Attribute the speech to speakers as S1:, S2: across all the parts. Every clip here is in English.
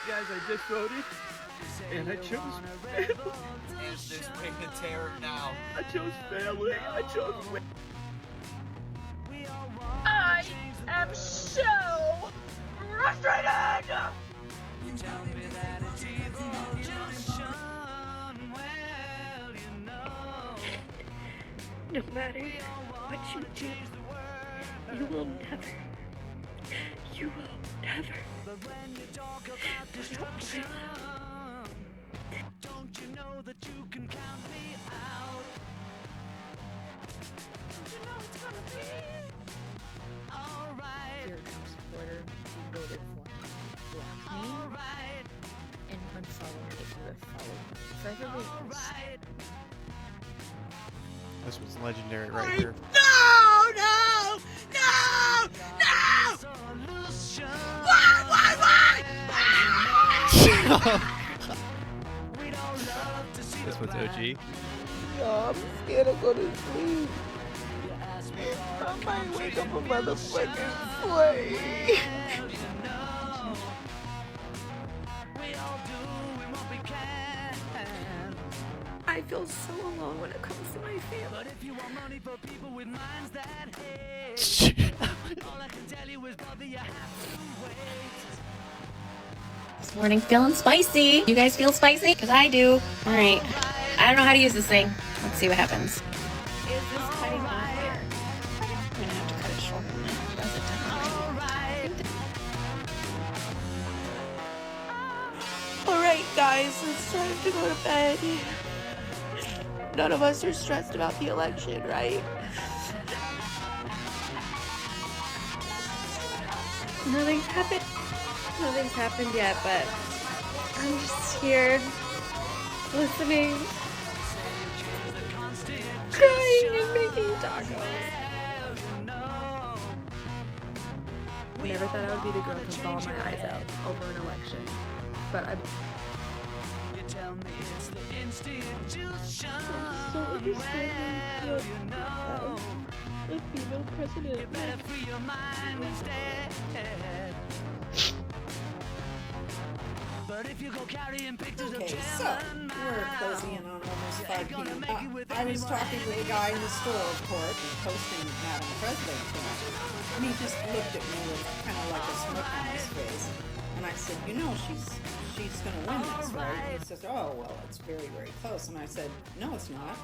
S1: guys, I just voted, and I chose family.
S2: And this reign of terror now.
S1: I chose family. I chose family.
S3: I am so frustrated!
S2: You tell me that it's evil, just shun, well, you know.
S3: No matter what you do, you will never
S2: But when you talk about destruction, don't you know that you can count me out? You know it's gonna be alright.
S4: You're a Trump supporter who voted for me, block me,
S2: Alright,
S4: and unfollow me if you have followed me. Preferably
S2: alright.
S5: This was legendary right here.
S2: Solution. We don't love to see
S5: This
S2: the
S5: one's OG.
S1: I'm scared to go to sleep.
S2: You ask me
S1: I might wake up a motherfucking flame.
S2: we all do what we can.
S3: I feel so alone when it comes to my family.
S2: But if you want money for people with minds that hate, all I can tell you is, brother, you have to wait.
S6: This morning feeling spicy. You guys feel spicy? Because I do. All right. I don't know how to use this thing. Let's see what happens.
S4: Is this cutting my hair?
S6: I'm going to have to cut it short. That's it done.
S3: Alright, guys, it's time to go to bed. None of us are stressed about the election, right? Nothing's happened. Nothing's happened yet, but I'm just here listening, crying, and making tacos. Never thought I would be the girl to bawl my eyes out over an election, but I'm
S2: Institution.
S3: so understanding that a female president.
S2: You better free your mind instead. But if you go carrying pictures
S7: Okay,
S2: of
S7: so
S2: children,
S7: we're closing in on almost 5
S2: ain't gonna make it with
S7: p.m. I was
S2: anyone
S7: talking with a guy in the store, of course, and posting Madam President to him. And he just looked at me with kind of like a smirk on his face. And I said, you know, she's going to win this, right? And he says, oh, well, it's very, very close. And I said, no, it's not.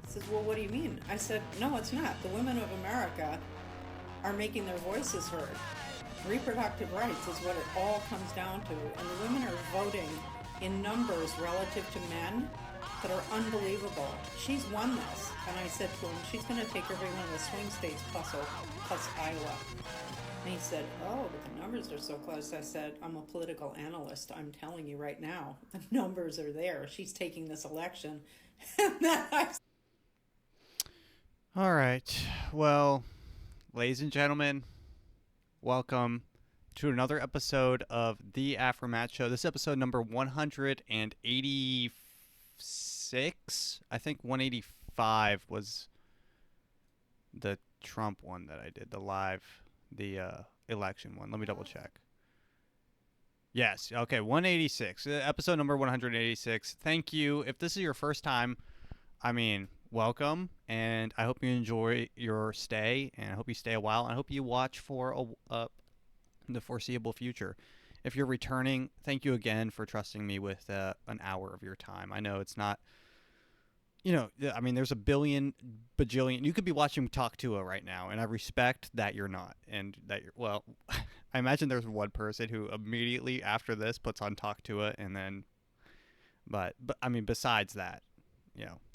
S7: He says, well, what do you mean? I said, no, it's not. The women of America are making their voices heard. Reproductive rights is what it all comes down to. And the women are voting in numbers relative to men that are unbelievable. She's won this. And I said to him, she's going to take every one of the swing states plus Iowa. And he said, oh, but the numbers are so close. I said, I'm a political analyst. I'm telling you right now, the numbers are there. She's taking this election. And then
S5: All right. Well, ladies and gentlemen, welcome to another episode of the AfroMattt Show. This is episode number 186. I think 185 was the Trump one that I did, the election one. Let me double check. Yes. Okay. 186. Episode number 186. Thank you. If this is your first time, I mean, welcome, and I hope you enjoy your stay, and I hope you stay a while, and I hope you watch for the foreseeable future. If you're returning, thank you again for trusting me with an hour of your time. I know it's not, I mean, there's a bajillion. You could be watching Talk to A right now, and I respect that you're not, and that you're, well, I imagine there's one person who immediately after this puts on Talk to A, and then, but I mean, besides that,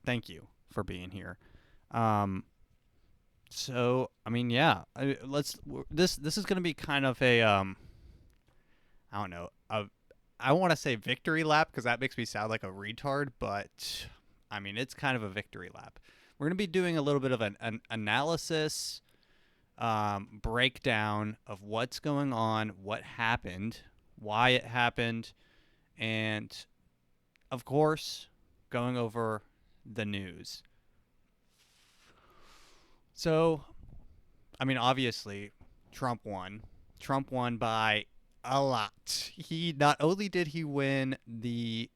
S5: thank you for being here. So, I mean, yeah, this is going to be kind of a, I don't know, I want to say victory lap because that makes me sound like a retard, but I mean, it's kind of a victory lap. We're going to be doing a little bit of an analysis, breakdown of what's going on, what happened, why it happened, and of course, going over the news. So, I mean, obviously, Trump won. Trump won by a lot. He not only did he win he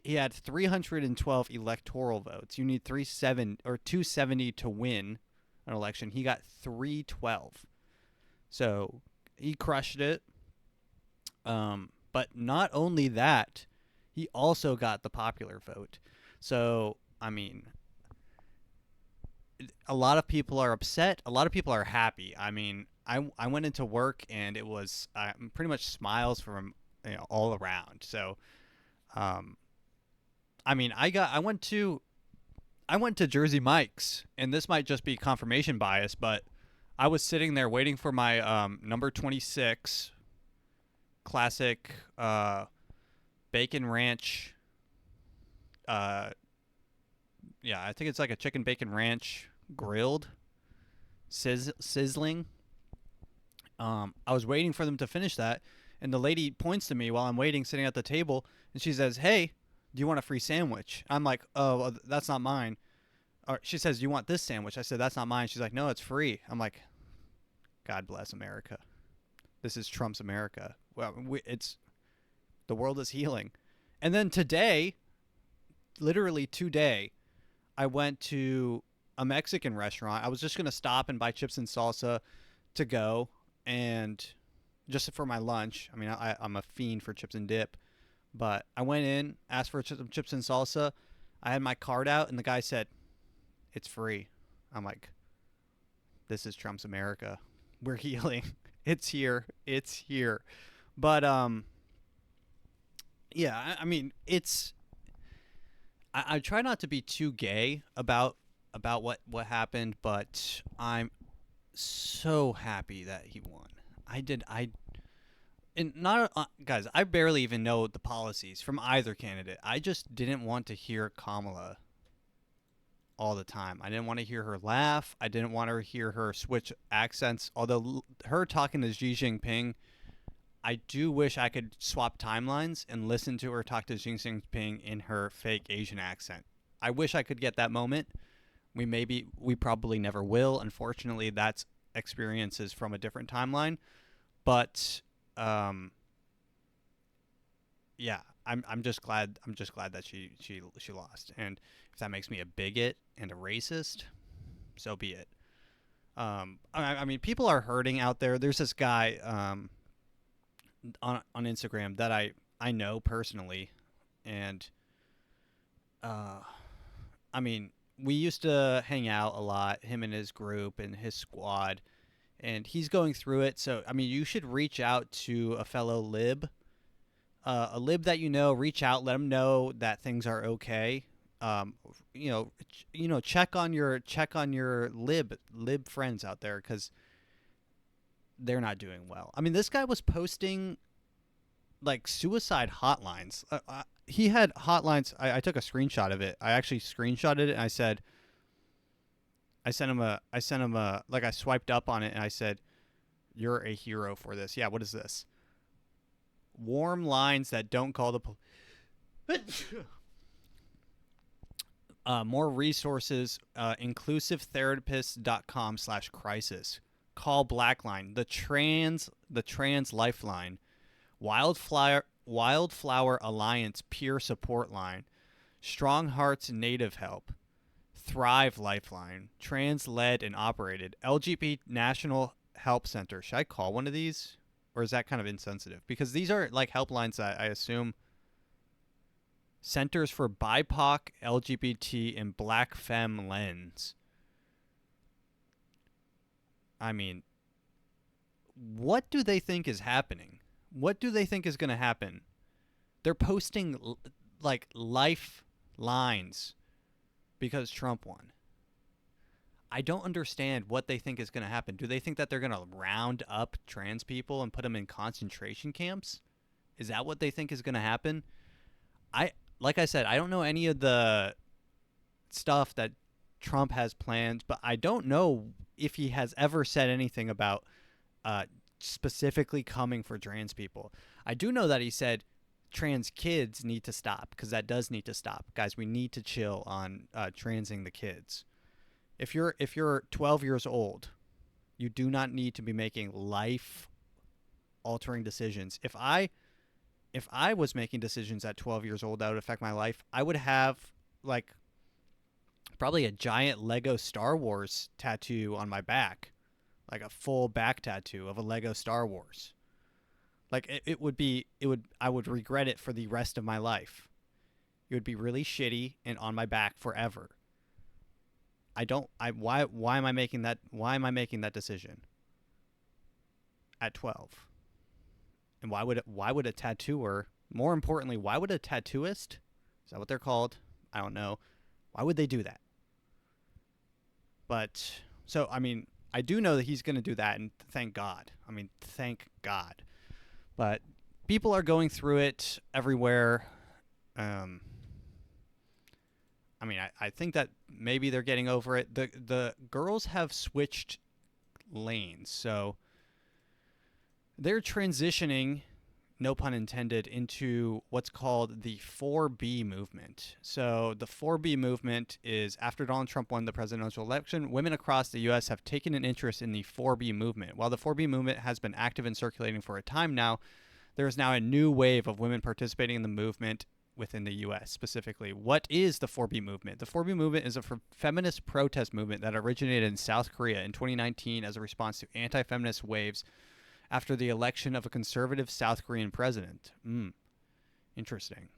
S5: had 312 electoral votes. You need 270 to win an election. He got 312. So he crushed it. But not only that, he also got the popular vote. So, I mean, a lot of people are upset. A lot of people are happy. I mean, I went into work and it was pretty much smiles from all around. So, I mean, I went to Jersey Mike's, and this might just be confirmation bias, but I was sitting there waiting for my number 26 classic bacon ranch. Yeah, I think it's like a chicken bacon ranch grilled, sizzling. I was waiting for them to finish that, and the lady points to me while I'm waiting, sitting at the table, and she says, "Hey, do you want a free sandwich?" I'm like, "Oh, well, that's not mine." Or she says, "Do you want this sandwich?" I said, "That's not mine." She's like, "No, it's free." I'm like, God bless America. This is Trump's America. Well, the world is healing. And then today, literally today, I went to a Mexican restaurant. I was just going to stop and buy chips and salsa to go, and just for my lunch. I mean, I'm a fiend for chips and dip. But I went in, asked for some chips and salsa. I had my card out, and the guy said, "It's free." I'm like, this is Trump's America. We're healing. It's here. It's here. But, yeah, I mean, I try not to be too gay about what happened, but I'm so happy that he won. And not guys, I barely even know the policies from either candidate. I just didn't want to hear Kamala all the time. I didn't want to hear her laugh. I didn't want to hear her switch accents. Although her talking to Xi Jinping, I do wish I could swap timelines and listen to her talk to Xi Jinping in her fake Asian accent. I wish I could get that moment. We probably never will. Unfortunately, that's experiences from a different timeline. But yeah, I'm just glad that she lost. And if that makes me a bigot and a racist, so be it. I mean, people are hurting out there. There's this guy on Instagram that I know personally, and I mean, we used to hang out a lot, him and his group and his squad, and he's going through it. So, I mean, you should reach out to a fellow lib, a lib that reach out, let them know that things are okay. Check on your lib friends out there, because they're not doing well. I mean, this guy was posting like suicide hotlines. He had hotlines. I took a screenshot of it. I actually screenshotted it, and I sent him a like, I swiped up on it and I said, "You're a hero for this." Yeah, what is this? Warm lines that don't call the police. More resources, inclusivetherapist.com/crisis. Call Blackline, the trans lifeline, Wildflower Alliance peer support line, Strong Hearts Native Help, Thrive Lifeline, trans led and operated, LGBT National Help Center. Should I call one of these, or is that kind of insensitive? Because these are like helplines that I assume. Centers for BIPOC, LGBT, and Black Femme Lens. I mean, what do they think is happening? What do they think is going to happen? They're posting like lifelines because Trump won. I don't understand what they think is going to happen. Do they think that they're going to round up trans people and put them in concentration camps? Is that what they think is going to happen? Like I said, I don't know any of the stuff that Trump has planned, but I don't know if he has ever said anything about specifically coming for trans people. I do know that he said trans kids need to stop, because that does need to stop. Guys, we need to chill on transing the kids. If you're 12 years old, you do not need to be making altering decisions. If I was making decisions at 12 years old that would affect my life, I would have like probably a giant Lego Star Wars tattoo on my back, like a full back tattoo of a Lego Star Wars. Like I would regret it for the rest of my life. It would be really shitty and on my back forever. Why am I making that decision at 12? And why would a tattooer, more importantly, why would a tattooist, is that what they're called? I don't know. Why would they do that? But so I mean, I do know that he's going to do that, and thank God. I mean, thank God. But people are going through it everywhere. I mean, I think that maybe they're getting over it. The girls have switched lanes, so they're transitioning, no pun intended, into what's called the 4B movement. So the 4B movement is, after Donald Trump won the presidential election, women across the U.S. have taken an interest in the 4B movement. While the 4B movement has been active and circulating for a time now, there is now a new wave of women participating in the movement within the U.S. specifically. What is the 4B movement? The 4B movement is a feminist protest movement that originated in South Korea in 2019 as a response to anti-feminist waves after the election of a conservative South Korean president. Interesting.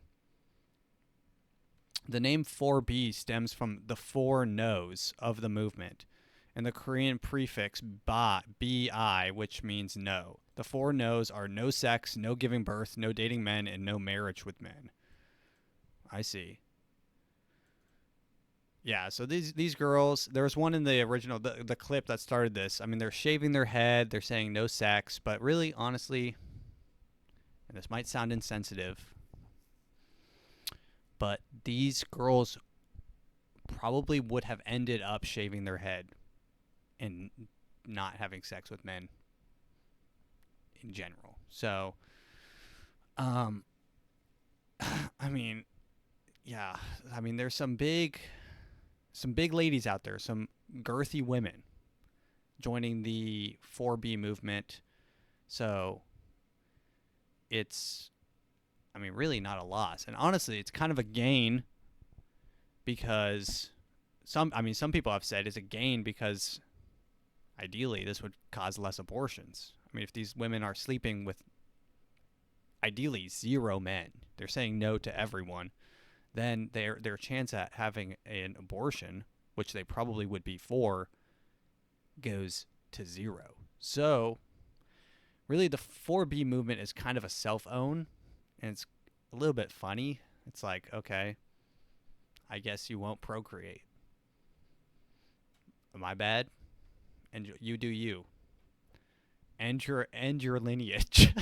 S5: The name 4B stems from the 4 no's of the movement and the Korean prefix bi, which means no. The 4 no's are no sex, no giving birth, no dating men, and no marriage with men. I see. Yeah, so these girls, there was one in the original, the clip that started this. I mean, they're shaving their head, they're saying no sex, but really, honestly, and this might sound insensitive, but these girls probably would have ended up shaving their head and not having sex with men in general. So, I mean, yeah, I mean, there's some big ladies out there, some girthy women joining the 4B movement. So it's, I mean, really not a loss. And honestly, it's kind of a gain because some people have said it's a gain because ideally this would cause less abortions. I mean, if these women are sleeping with ideally 0 men, they're saying no to everyone, then their chance at having an abortion, which they probably would be for, goes to 0. So really the 4B movement is kind of a self-own, and it's a little bit funny. It's like, okay, I guess you won't procreate. My bad. And you do you. End your lineage.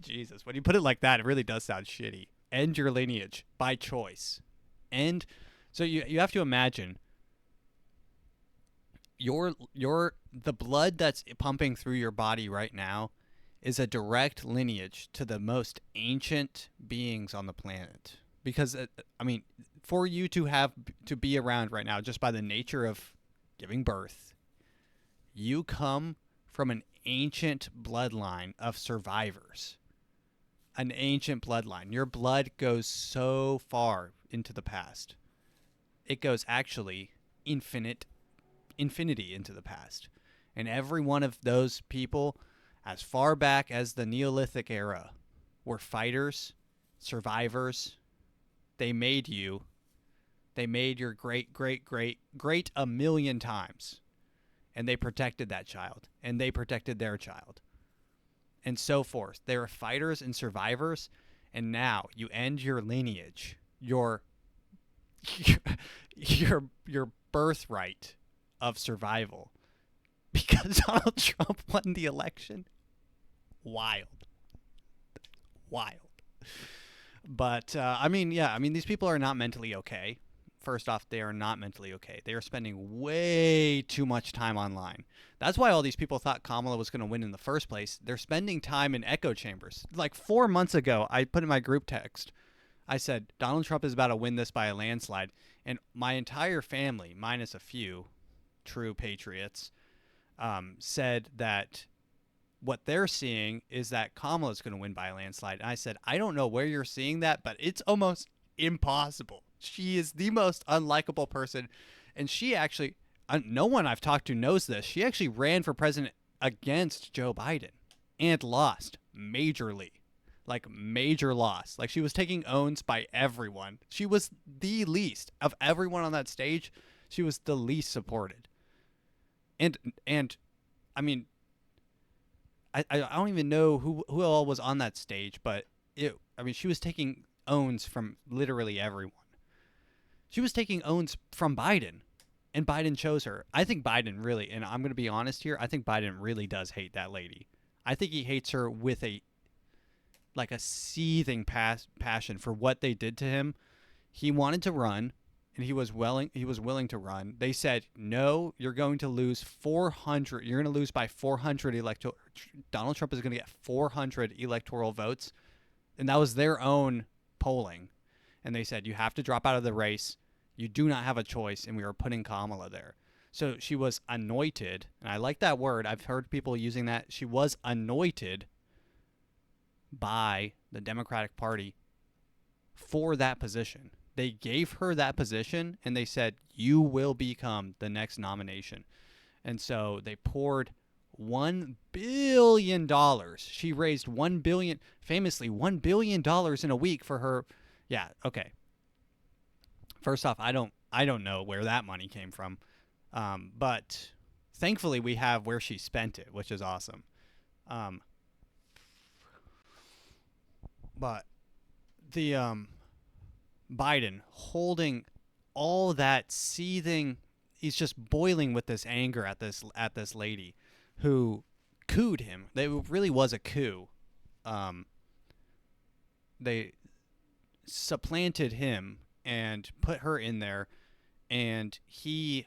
S5: Jesus, when you put it like that, it really does sound shitty. End your lineage by choice. And so you have to imagine the blood that's pumping through your body right now is a direct lineage to the most ancient beings on the planet. Because I mean, for you to be around right now, just by the nature of giving birth, you come from an ancient bloodline of survivors. An ancient bloodline. Your blood goes so far into the past. It goes actually infinity into the past. And every one of those people, as far back as the Neolithic era, were fighters, survivors. They made you. They made your great a million times. And they protected that child. And they protected their child. And so forth. They were fighters and survivors, and now you end your lineage, your birthright of survival, because Donald Trump won the election. Wild. But I mean, these people are not mentally okay. First off, they are not mentally okay. They are spending way too much time online. That's why all these people thought Kamala was going to win in the first place. They're spending time in echo chambers. Like 4 months ago, I put in my group text, I said, Donald Trump is about to win this by a landslide. And my entire family, minus a few true patriots, said that what they're seeing is that Kamala's going to win by a landslide. And I said, I don't know where you're seeing that, but it's almost impossible. She is the most unlikable person. And she actually, no one I've talked to knows this. She actually ran for president against Joe Biden and lost majorly. Like, major loss. Like, she was taking owns by everyone. She was the least of everyone on that stage. She was the least supported. And I mean, I don't even know who all was on that stage, but she was taking owns from literally everyone. She was taking owns from Biden, and Biden chose her. I think Biden really, and I'm going to be honest here, I think Biden really does hate that lady. I think he hates her with a seething passion for what they did to him. He wanted to run, and he was willing to run. They said, no, you're going to lose 400. You're going to lose by 400 electoral. Donald Trump is going to get 400 electoral votes. And that was their own polling. And they said, you have to drop out of the race. You do not have a choice. And we are putting Kamala there. So she was anointed. And I like that word. I've heard people using that. She was anointed by the Democratic Party for that position. They gave her that position, and they said, you will become the next nomination. And so they poured $1 billion. She raised famously $1 billion in a week for her. Yeah, okay. First off, I don't know where that money came from. But thankfully we have where she spent it, which is awesome. But the Biden holding all that seething, he's just boiling with this anger at this lady who cooed him. It really was a coup. They supplanted him and put her in there, and he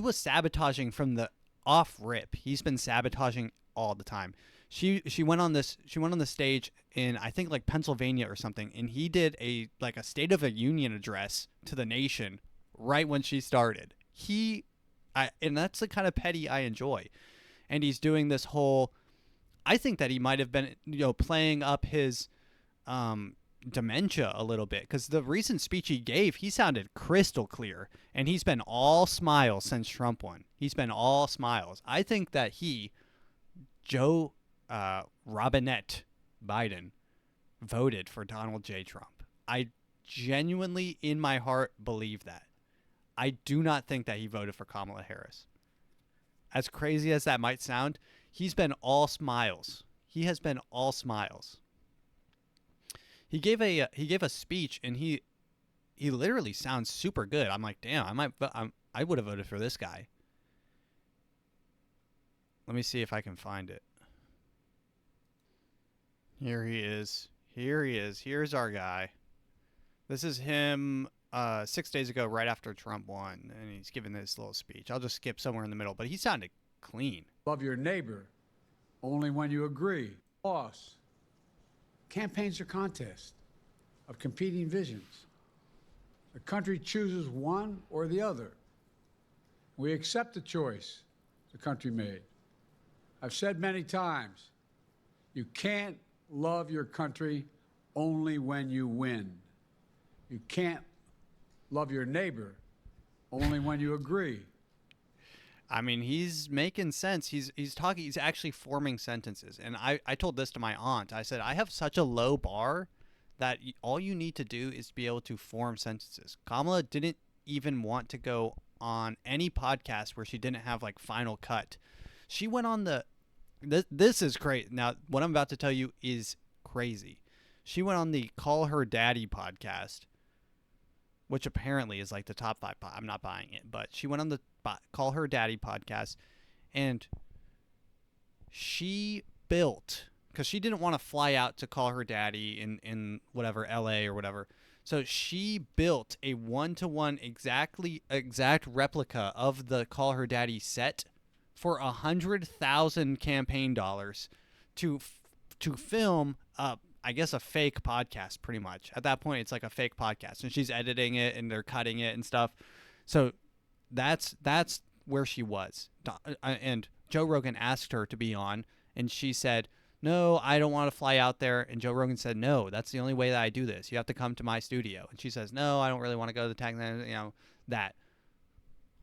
S5: was sabotaging from the off rip. He's been sabotaging all the time. She went on the stage in, I think, like Pennsylvania or something, and he did a State of the Union address to the nation right when she started. And that's the kind of petty I enjoy. And he's doing this whole, I think that he might have been, playing up his dementia a little bit, because the recent speech he gave, he sounded crystal clear, and he's been all smiles since Trump won. He's been all smiles. I think that Joe Robinette Biden voted for Donald J. Trump. I genuinely, in my heart, believe that. I do not think that he voted for Kamala Harris. As crazy as that might sound, he's been all smiles. He has been all smiles. He gave a speech, and he literally sounds super good. I'm like, damn, I would have voted for this guy. Let me see if I can find it. Here he is. Here's our guy. This is him 6 days ago, right after Trump won, and he's giving this little speech. I'll just skip somewhere in the middle, but he sounded clean.
S8: Love your neighbor only when you agree. Boss, campaigns are contests of competing visions. The country chooses one or the other. We accept the choice the country made. I've said many times, you can't love your country only when you win. You can't love your neighbor only when you agree.
S5: I mean, he's making sense. He's talking. He's actually forming sentences. And I told this to my aunt. I said, I have such a low bar that all you need to do is be able to form sentences. Kamala didn't even want to go on any podcast where she didn't have final cut. She went on this is great. Now, what I'm about to tell you is crazy. She went on the Call Her Daddy podcast, which apparently is the top 5. I'm not buying it, but she went on the Call Her Daddy podcast, and she built, because she didn't want to fly out to call her daddy in whatever, LA or whatever. So she built a 1-to-1 exact replica of the Call Her Daddy set for $100,000 campaign dollars to film I guess a fake podcast, pretty much. At that point, it's like a fake podcast, and she's editing it and they're cutting it and stuff. So that's where she was. And Joe Rogan asked her to be on, And she said, no, I don't want to fly out there. And Joe Rogan said, no, that's the only way that I do this. You have to come to my studio. And she says, no, I don't really want to go to the tag, that.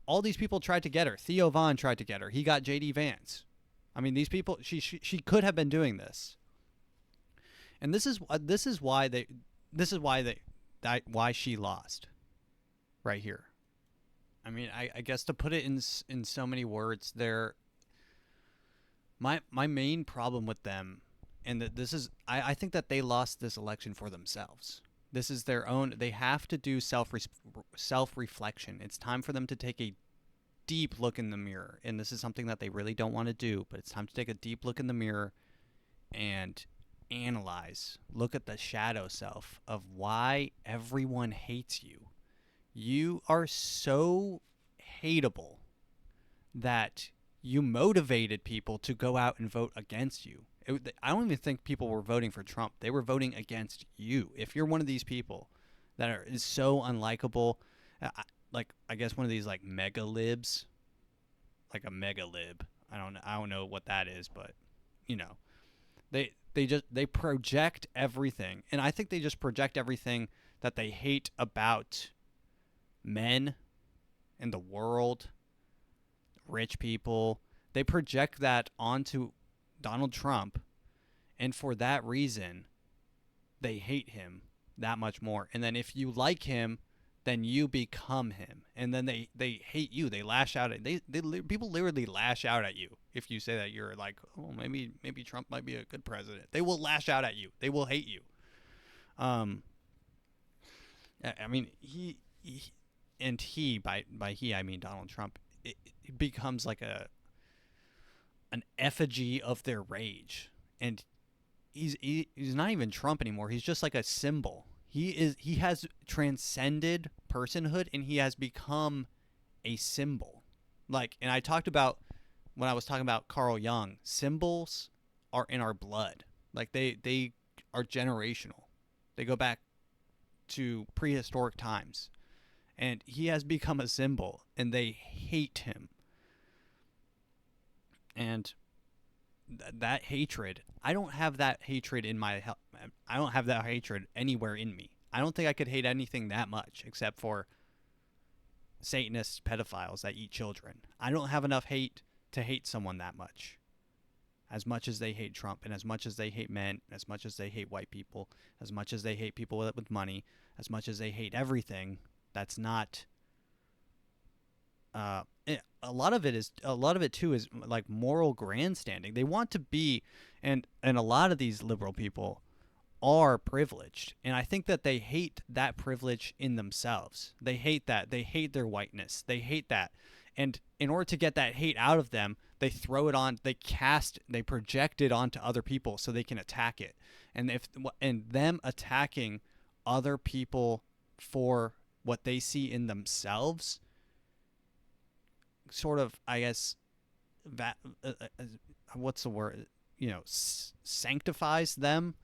S5: All these people tried to get her. Theo Von tried to get her. He got JD Vance. I mean, these people, she could have been doing this. And this is why she lost right here. I mean, I guess to put it in so many words, my main problem with them, and that this is, I think that they lost this election for themselves. This is their own. They have to do self-reflection. It's time for them to take a deep look in the mirror. And this is something that they really don't want to do, but it's time to take a deep look in the mirror and analyze. Look at the shadow self of why everyone hates you. You are so hateable that you motivated people to go out and vote against you. I don't even think people were voting for Trump. They were voting against you. If you're one of these people that is so unlikable, I guess one of these like mega libs, like a mega lib. I don't know what that is, but they project everything, and I think they just project everything that they hate about men and the world, rich people. They project that onto Donald Trump, and for that reason, they hate him that much more. And then if you like him, then you become him, and then they hate you. They lash out at people literally lash out at you if you say that you're like, oh, maybe Trump might be a good president. They will lash out at you. They will hate you. I mean, by he I mean Donald Trump. It becomes like an effigy of their rage, and he's not even Trump anymore. He's just like a symbol. He has transcended personhood, and he has become a symbol. Like, and I talked about when I was talking about Carl Jung, symbols are in our blood. Like they are generational. They go back to prehistoric times, and he has become a symbol, and they hate him. And that hatred, I don't have that hatred I don't have that hatred anywhere in me. I don't think I could hate anything that much except for Satanist pedophiles that eat children. I don't have enough hate to hate someone that much. As much as they hate Trump, and as much as they hate men, as much as they hate white people, as much as they hate people with money, as much as they hate everything, that's not... a lot of it too is like moral grandstanding. They want to be, and a lot of these liberal people are privileged, and I think that they hate that privilege in themselves. They hate that. They hate their whiteness. They hate that, and in order to get that hate out of them, they throw it on. They project it onto other people so they can attack it. And them attacking other people for what they see in themselves, sort of, I guess, that what's the word? Sanctifies them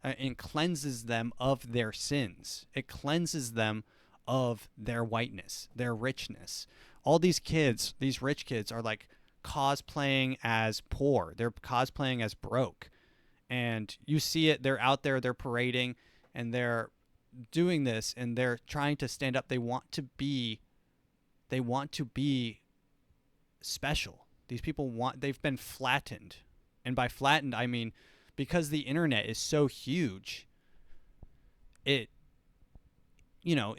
S5: and cleanses them of their sins. It cleanses them of their whiteness, their richness. All these kids, these rich kids, are like cosplaying as poor. They're cosplaying as broke, and you see it. They're out there. They're parading, and they're doing this, and they're trying to stand up. They want to be special. These people they've been flattened. And by flattened, I mean, because the internet is so huge, in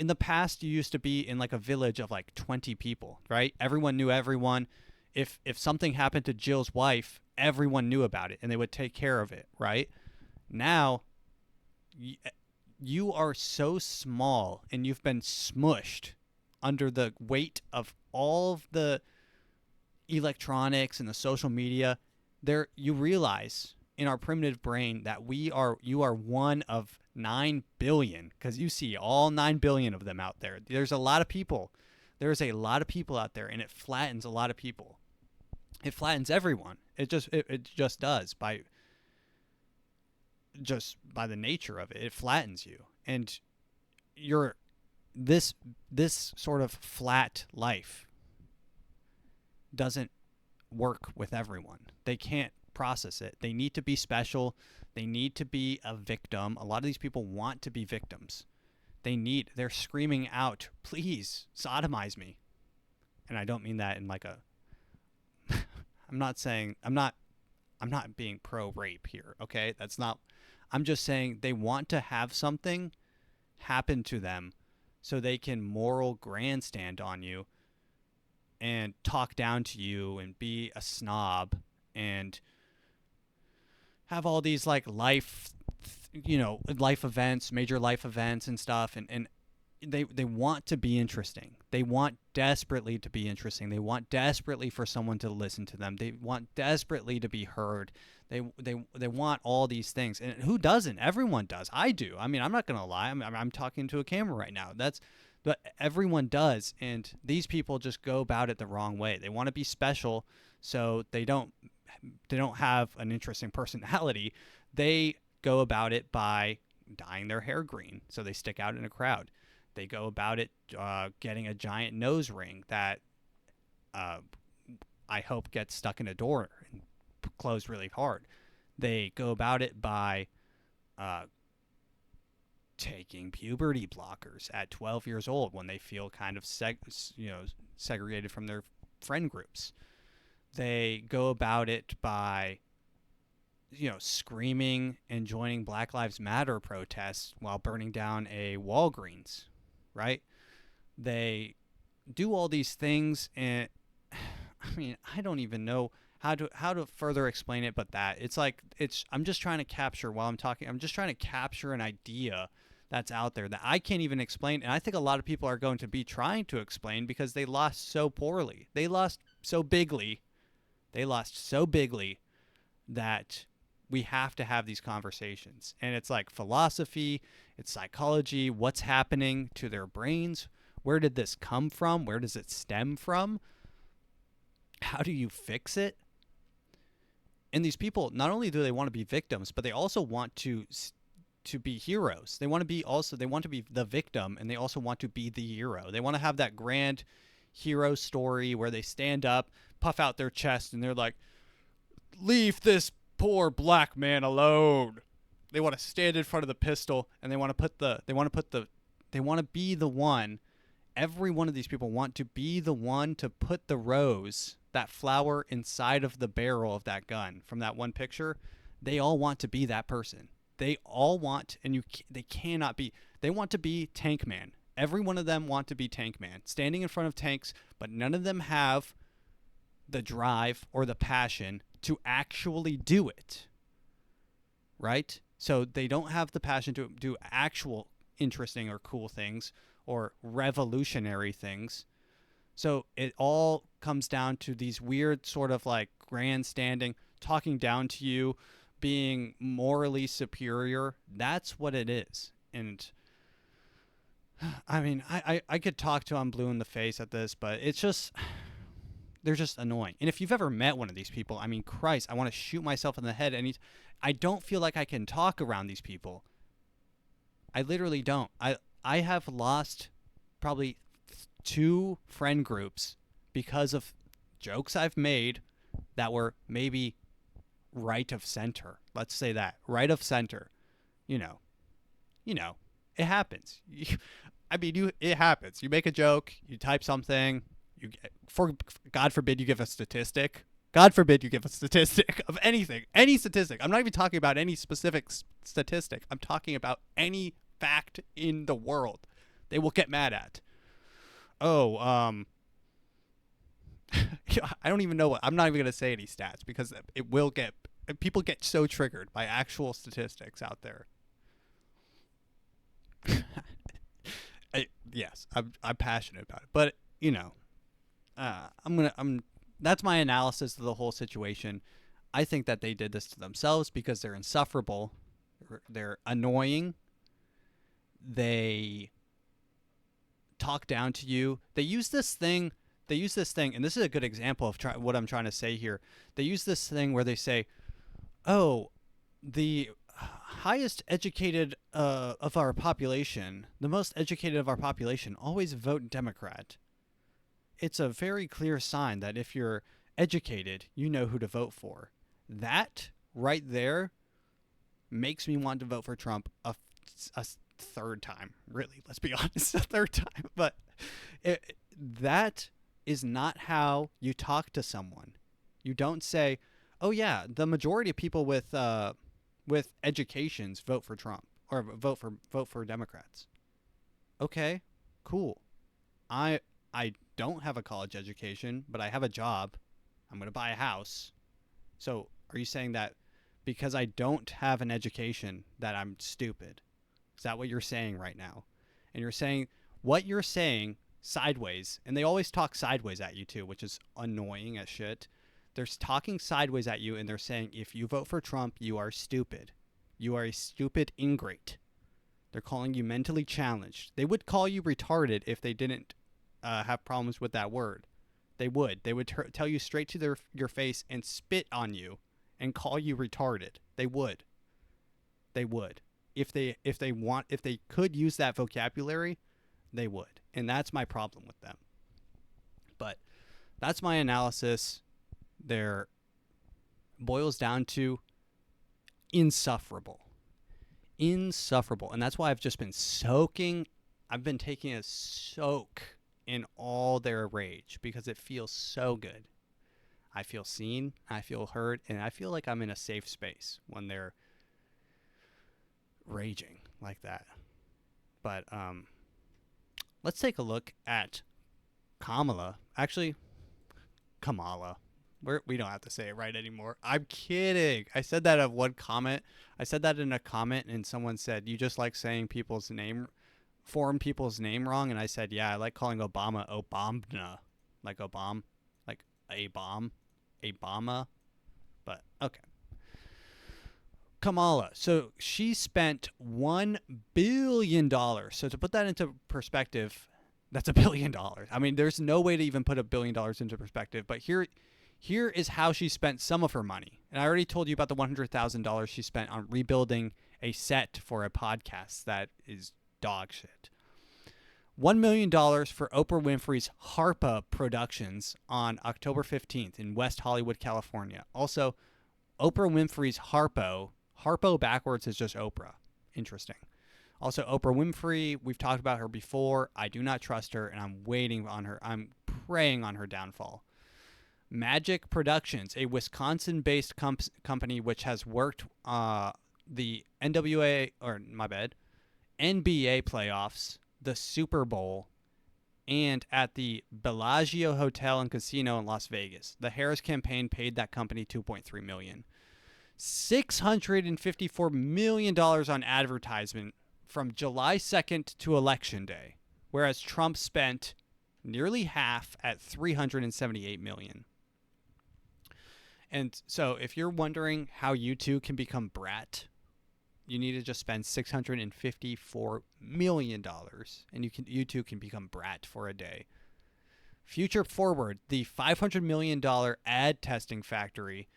S5: the past, you used to be in like a village of like 20 people, right? Everyone knew everyone. If something happened to Jill's wife, everyone knew about it, and they would take care of it, right? Now, you are so small, and you've been smushed under the weight of all of the electronics and the social media. You realize in our primitive brain that you are one of 9 billion, because you see all 9 billion of them out there. There's a lot of people. There's a lot of people out there, and it flattens a lot of people. It flattens everyone. It just does by the nature of it. It flattens you, and this sort of flat life doesn't work with everyone. They can't process it. They need to be special. They need to be a victim. A lot of these people want to be victims. They're screaming out, please sodomize me. And I don't mean that in like a, I'm not being pro-rape here, okay? I'm just saying they want to have something happen to them so they can moral grandstand on you and talk down to you and be a snob and have all these like life events, major life events and stuff, and they want to be interesting. They want desperately to be interesting. They want desperately for someone to listen to them. They want desperately to be heard. They want all these things. And who doesn't? Everyone does. I do. I mean, I'm not going to lie. I'm talking to a camera right now. But everyone does. And these people just go about it the wrong way. They want to be special, so they don't have an interesting personality. They go about it by dyeing their hair green so they stick out in a crowd. They go about it getting a giant nose ring that I hope gets stuck in a door and closed really hard. They go about it by taking puberty blockers at 12 years old when they feel kind of segregated from their friend groups. They go about it by screaming and joining Black Lives Matter protests while burning down a Walgreens, right? They do all these things, and I mean, I don't even know how to further explain it, but I'm just trying to capture while I'm talking. I'm just trying to capture an idea that's out there that I can't even explain, and I think a lot of people are going to be trying to explain because they lost so poorly. They lost so bigly that we have to have these conversations. And it's like philosophy, it's psychology, what's happening to their brains, where did this come from, where does it stem from, how do you fix it? And these people, not only do they want to be victims, but they also want to be heroes. They want to be the victim, and they also want to be the hero. They want to have that grand hero story where they stand up, puff out their chest, and they're like, leave this poor black man alone. They want to stand in front of the pistol, and they want to be the one. Every one of these people want to be the one to put the rose, that flower, inside of the barrel of that gun from that one picture. They all want to be that person. They all want, and they cannot be. They want to be Tank Man. Every one of them want to be Tank Man, standing in front of tanks, but none of them have the drive or the passion to actually do it, right? So they don't have the passion to do actual interesting or cool things or revolutionary things. So it all comes down to these weird sort of like grandstanding, talking down to you, being morally superior. That's what it is. And I mean, I could talk to I'm blue in the face at this, but it's just, they're just annoying. And if you've ever met one of these people, I mean, Christ, I want to shoot myself in the head. I don't feel like I can talk around these people. I literally don't. I have lost probably 2 friend groups because of jokes I've made that were maybe right of center. Let's say that. Right of center. You know, it happens. It happens. You make a joke, you type something, God forbid you give a statistic. God forbid you give a statistic of anything. Any statistic. I'm not even talking about any specific statistic. I'm talking about any fact in the world. They will get mad at. I don't even know I'm not even going to say any stats because people get so triggered by actual statistics out there. Yes, I'm passionate about it, but that's my analysis of the whole situation. I think that they did this to themselves because they're insufferable. They're annoying. They talk down to you. They use this thing, and this is a good example of what I'm trying to say here. They use this thing where they say, oh, the highest educated of our population, the most educated of our population, always vote Democrat. It's a very clear sign that if you're educated, you know who to vote for. That right there makes me want to vote for Trump a third time. Really, let's be honest, a third time. But that is not how you talk to someone. You don't say, "Oh yeah, the majority of people with educations vote for Trump or vote for Democrats." Okay, cool. I don't have a college education, but I have a job. I'm going to buy a house. So, are you saying that because I don't have an education that I'm stupid? Is that what you're saying right now? And you're saying what you're saying sideways, and they always talk sideways at you too, which is annoying as shit. They're talking sideways at you, and they're saying if you vote for Trump, you are stupid. You are a stupid ingrate. They're calling you mentally challenged. They would call you retarded if they didn't have problems with that word. They would. They would tell you straight to your face and spit on you and call you retarded. They would. They would. If they could use that vocabulary, they would. And that's my problem with them. But that's my analysis. There boils down to insufferable. Insufferable. And that's why I've just been I've been taking a soak in all their rage because it feels so good. I feel seen, I feel heard, and I feel like I'm in a safe space when they're raging like that. But let's take a look at Kamala. Actually, Kamala. We don't have to say it right anymore. I'm kidding. I said that of one comment. I said that in a comment, and someone said, "You just like saying foreign people's name wrong." And I said, "Yeah, I like calling Obama Obama, like Obama, like a bomb, Obama." But okay. Kamala. So she spent $1 billion. So to put that into perspective, that's $1 billion. I mean, there's no way to even put $1 billion into perspective. But here is how she spent some of her money. And I already told you about the $100,000 she spent on rebuilding a set for a podcast that is dog shit. $1 million for Oprah Winfrey's Harpo Productions on October 15th in West Hollywood, California. Also, Oprah Winfrey's Harpo backwards is just Oprah. Interesting. Also, Oprah Winfrey, we've talked about her before. I do not trust her, and I'm praying on her downfall. Magic Productions, a Wisconsin-based company which has worked the NBA playoffs, the Super Bowl, and at the Bellagio Hotel and Casino in Las Vegas. The Harris campaign paid that company $2.3 million. $654 million on advertisement from July 2nd to Election Day, whereas Trump spent nearly half at $378 million. And so if you're wondering how you two can become brat, you need to just spend $654 million, and you two can become brat for a day. Future Forward, the $500 million ad testing factory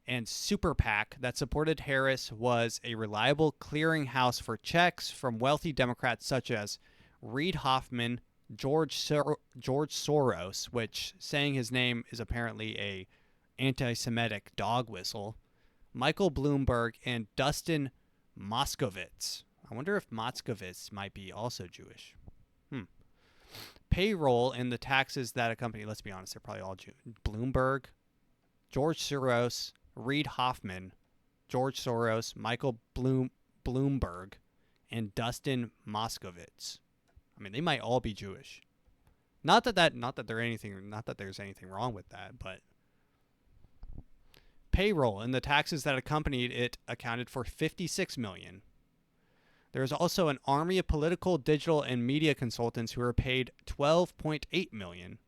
S5: and super PAC that supported Harris, was a reliable clearinghouse for checks from wealthy Democrats such as Reid Hoffman, George Soros, which saying his name is apparently a anti-Semitic dog whistle, Michael Bloomberg, and Dustin Moskovitz. I wonder if Moskovitz might be also Jewish. Payroll and the taxes that accompany, let's be honest, they're probably all Jewish. Bloomberg, George Soros, Reid Hoffman, George Soros, Michael Bloomberg, and Dustin Moskovitz. I mean, they might all be Jewish. Not that there's anything wrong with that, but payroll and the taxes that accompanied it accounted for $56 million. There's also an army of political, digital, and media consultants who are paid $12.8 million.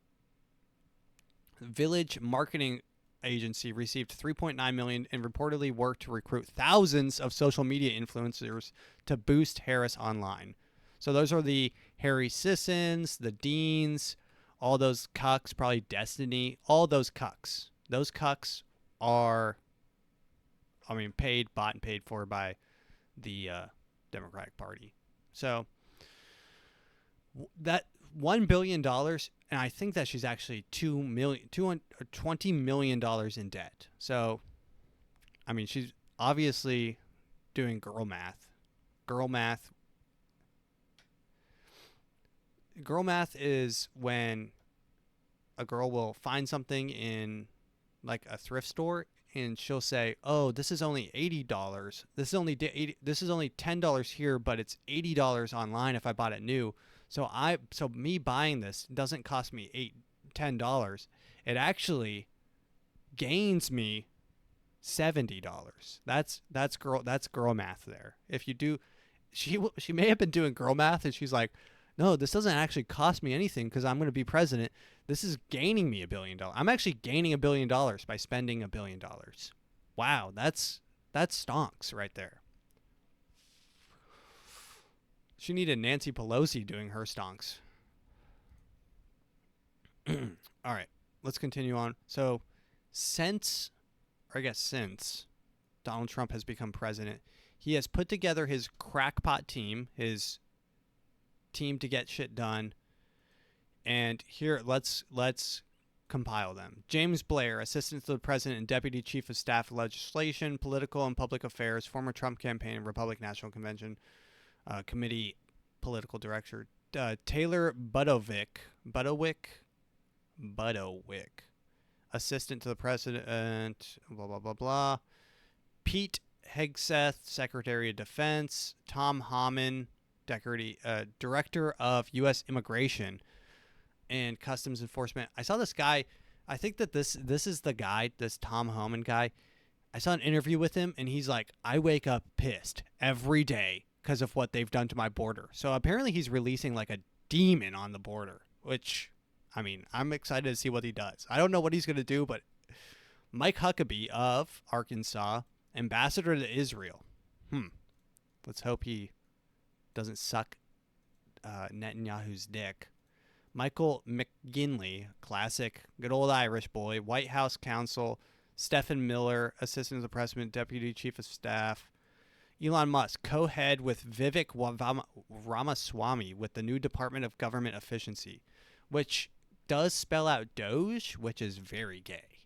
S5: Village Marketing Agency received $3.9 million and reportedly worked to recruit thousands of social media influencers to boost Harris online. So those are the Harry Sissons, the Deans, all those cucks, probably Destiny, all those cucks. Those cucks are, bought and paid for by the Democratic Party. So that $1 billion, and I think that she's actually $20 million in debt. So I mean, she's obviously doing girl math. Girl math. Girl math is when a girl will find something in like a thrift store and she'll say, "Oh, this is only $80. This is only $10 here, but it's $80 online if I bought it new." So me buying this doesn't cost me $10. It actually gains me $70. That's girl math there. If you do, she may have been doing girl math and she's like, "No, this doesn't actually cost me anything because I'm going to be president. This is gaining me $1 billion. I'm actually gaining $1 billion by spending $1 billion." Wow, that's stonks right there. She needed Nancy Pelosi doing her stonks. All right, let's continue on. So, since Donald Trump has become president, he has put together his crackpot team, his team to get shit done. And here, let's compile them. James Blair, Assistant to the President and Deputy Chief of Staff of Legislation, Political and Public Affairs, former Trump campaign and Republican National Convention Committee Political Director. Taylor Budowick, Assistant to the President, blah, blah, blah, blah. Pete Hegseth, Secretary of Defense. Tom Homan, Director of U.S. Immigration and Customs Enforcement. I saw this guy. I think that this is the guy, this Tom Homan guy. I saw an interview with him, and he's like, "I wake up pissed every day because of what they've done to my border." So apparently he's releasing like a demon on the border, which, I mean, I'm excited to see what he does. I don't know what he's going to do, but Mike Huckabee of Arkansas, ambassador to Israel. Let's hope he doesn't suck Netanyahu's dick. Michael McGinley, classic, good old Irish boy. White House counsel. Stephen Miller, Assistant to the President, Deputy Chief of Staff. Elon Musk, co-head with Vivek Ramaswamy with the new Department of Government Efficiency, which does spell out Doge, which is very gay.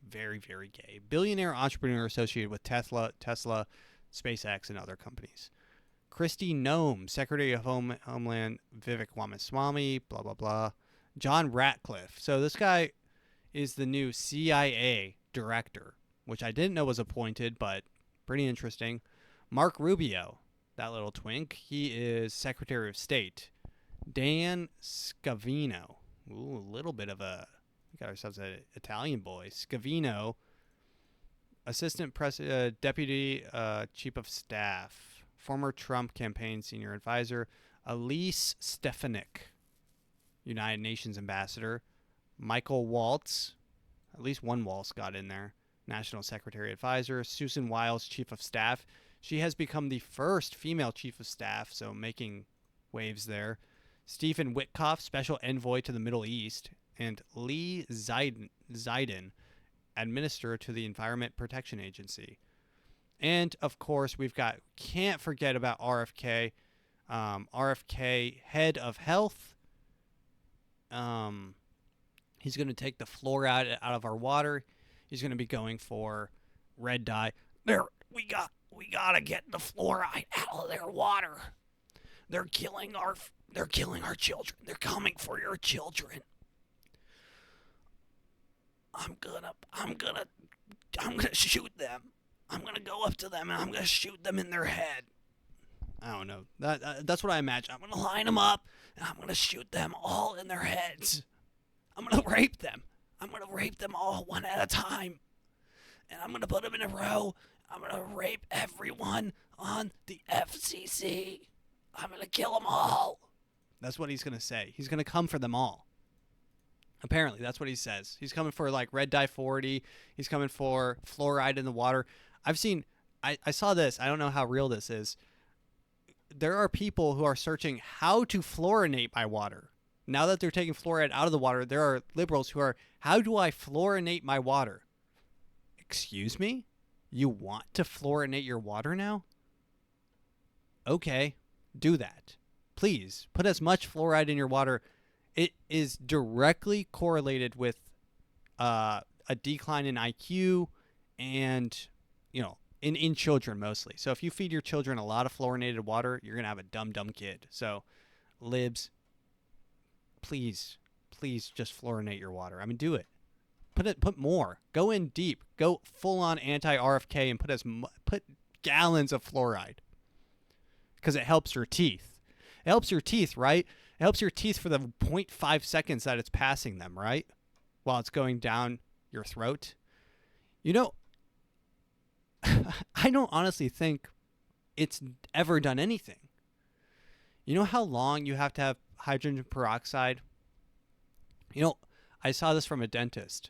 S5: Very, very gay. Billionaire entrepreneur associated with Tesla, SpaceX, and other companies. Kristi Noem, Secretary of Homeland, Vivek Ramaswamy, blah, blah, blah. John Ratcliffe. So this guy is the new CIA director, which I didn't know was appointed, but pretty interesting. Mark Rubio, that little twink, he is Secretary of State. Dan Scavino. Ooh, a little bit of a, we got ourselves an Italian boy. Scavino, Assistant Deputy Chief of Staff. Former Trump campaign senior advisor. Elise Stefanik, United Nations ambassador. Michael Waltz, at least one Waltz got in there, National Secretary advisor. Susan Wiles, Chief of Staff. She has become the first female Chief of Staff, so making waves there. Stephen Witkoff, Special Envoy to the Middle East. And Lee Zeidin, Administrator to the Environment Protection Agency. And, of course, can't forget about RFK. RFK, head of health. He's going to take the fluoride out of our water. He's going to be going for red dye. We got to get the fluoride out of their water. They're killing our children. They're coming for your children. I'm gonna shoot them. I'm going to go up to them and I'm going to shoot them in their head. I don't know. That's what I imagine. I'm going to line them up and I'm going to shoot them all in their heads. I'm going to rape them. I'm going to rape them all one at a time. And I'm going to put them in a row. I'm going to rape everyone on the FCC. I'm going to kill them all. That's what he's going to say. He's going to come for them all. Apparently, that's what he says. He's coming for like red dye 40. He's coming for fluoride in the water. I saw this. I don't know how real this is. There are people who are searching how to fluorinate my water. Now that they're taking fluoride out of the water, there are liberals who are, how do I fluorinate my water? Excuse me? You want to fluorinate your water now? Okay, do that. Please, put as much fluoride in your water. It is directly correlated with a decline in IQ and in children mostly. So if you feed your children a lot of fluorinated water, you're going to have a dumb kid. So libs, please just fluorinate your water. I mean, do it. Put more. Go in deep. Go full on anti-RFK and put gallons of fluoride. Because it helps your teeth. It helps your teeth, right? It helps your teeth for the 0.5 seconds that it's passing them, right? While it's going down your throat. I don't honestly think it's ever done anything. You know how long you have to have hydrogen peroxide? I saw this from a dentist.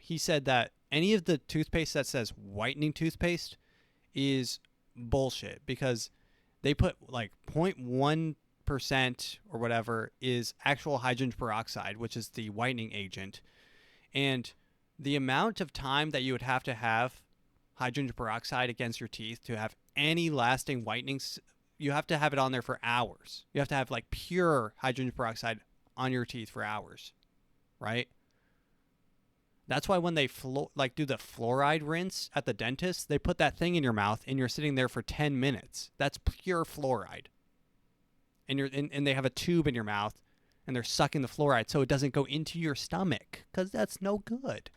S5: He said that any of the toothpaste that says whitening toothpaste is bullshit because they put like 0.1% or whatever is actual hydrogen peroxide, which is the whitening agent. And the amount of time that you would have to have hydrogen peroxide against your teeth to have any lasting whitening, you have to have it on there for hours. You have to have like pure hydrogen peroxide on your teeth for hours, right? That's why when they do the fluoride rinse at the dentist, they put that thing in your mouth and you're sitting there for 10 minutes. That's pure fluoride. And they have a tube in your mouth and they're sucking the fluoride so it doesn't go into your stomach because that's no good.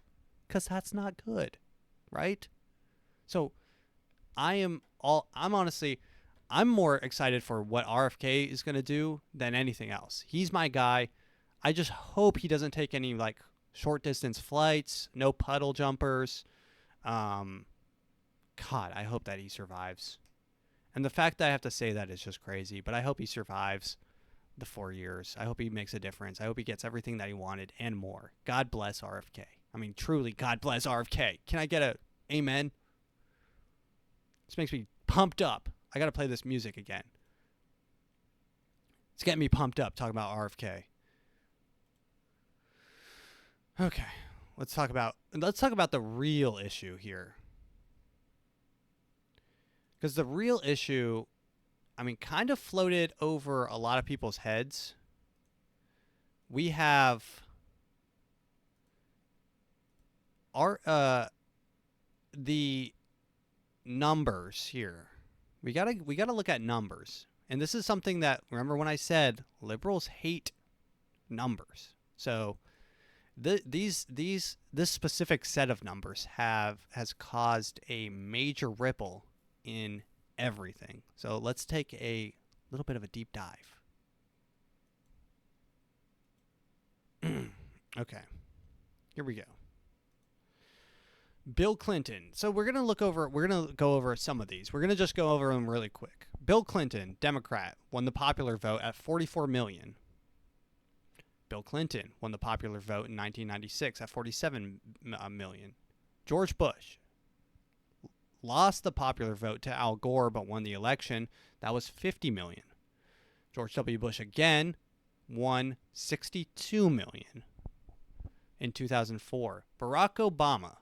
S5: Because that's not good, right? So I'm more excited for what RFK is going to do than anything else. He's my guy. I just hope he doesn't take any like short distance flights, no puddle jumpers. God, I hope that he survives. And the fact that I have to say that is just crazy, but I hope he survives the 4 years. I hope he makes a difference. I hope he gets everything that he wanted and more. God bless RFK. I mean, truly, God bless RFK. Can I get a amen? This makes me pumped up. I got to play this music again. It's getting me pumped up talking about RFK. Okay, let's talk about the real issue here. Because the real issue, I mean, kind of floated over a lot of people's heads. We have the numbers here. We gotta look at numbers. And this is something that, remember when I said liberals hate numbers. So this specific set of numbers has caused a major ripple in everything. So let's take a little bit of a deep dive. Okay. Here we go. Bill Clinton. So we're going to go over some of these. We're going to just go over them really quick. Bill Clinton, Democrat, won the popular vote at 44 million. Bill Clinton won the popular vote in 1996 at 47 million. George Bush lost the popular vote to Al Gore but won the election. That was 50 million. George W. Bush again won 62 million in 2004. Barack Obama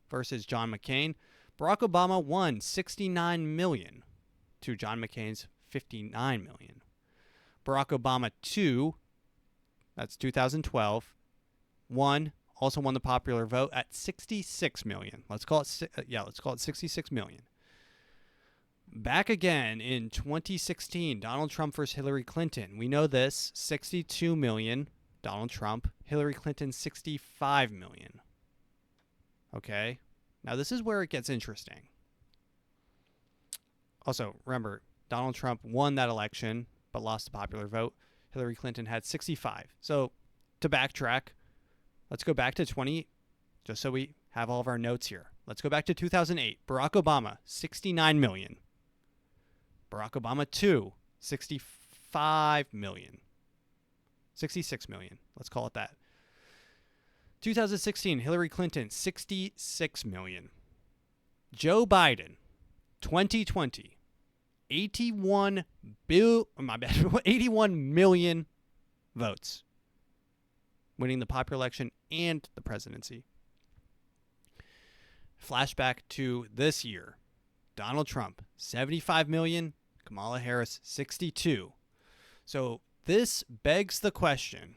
S5: versus John McCain. Barack Obama won 69 million to John McCain's 59 million. Barack Obama 2, that's 2012, also won the popular vote at 66 million. Let's call it 66 million. Back again in 2016, Donald Trump versus Hillary Clinton. We know this, 62 million, Donald Trump. Hillary Clinton, 65 million. Okay, now this is where it gets interesting. Also, remember, Donald Trump won that election, but lost the popular vote. Hillary Clinton had 65. So, to backtrack, let's go back to just so we have all of our notes here. Let's go back to 2008. Barack Obama, 69 million. Barack Obama 2, 65 million. 66 million. Let's call it that. 2016, Hillary Clinton, 66 million. Joe Biden, 2020, 81 million votes, winning the popular election and the presidency. Flashback to this year. Donald Trump, 75 million. Kamala Harris, 62. So this begs the question,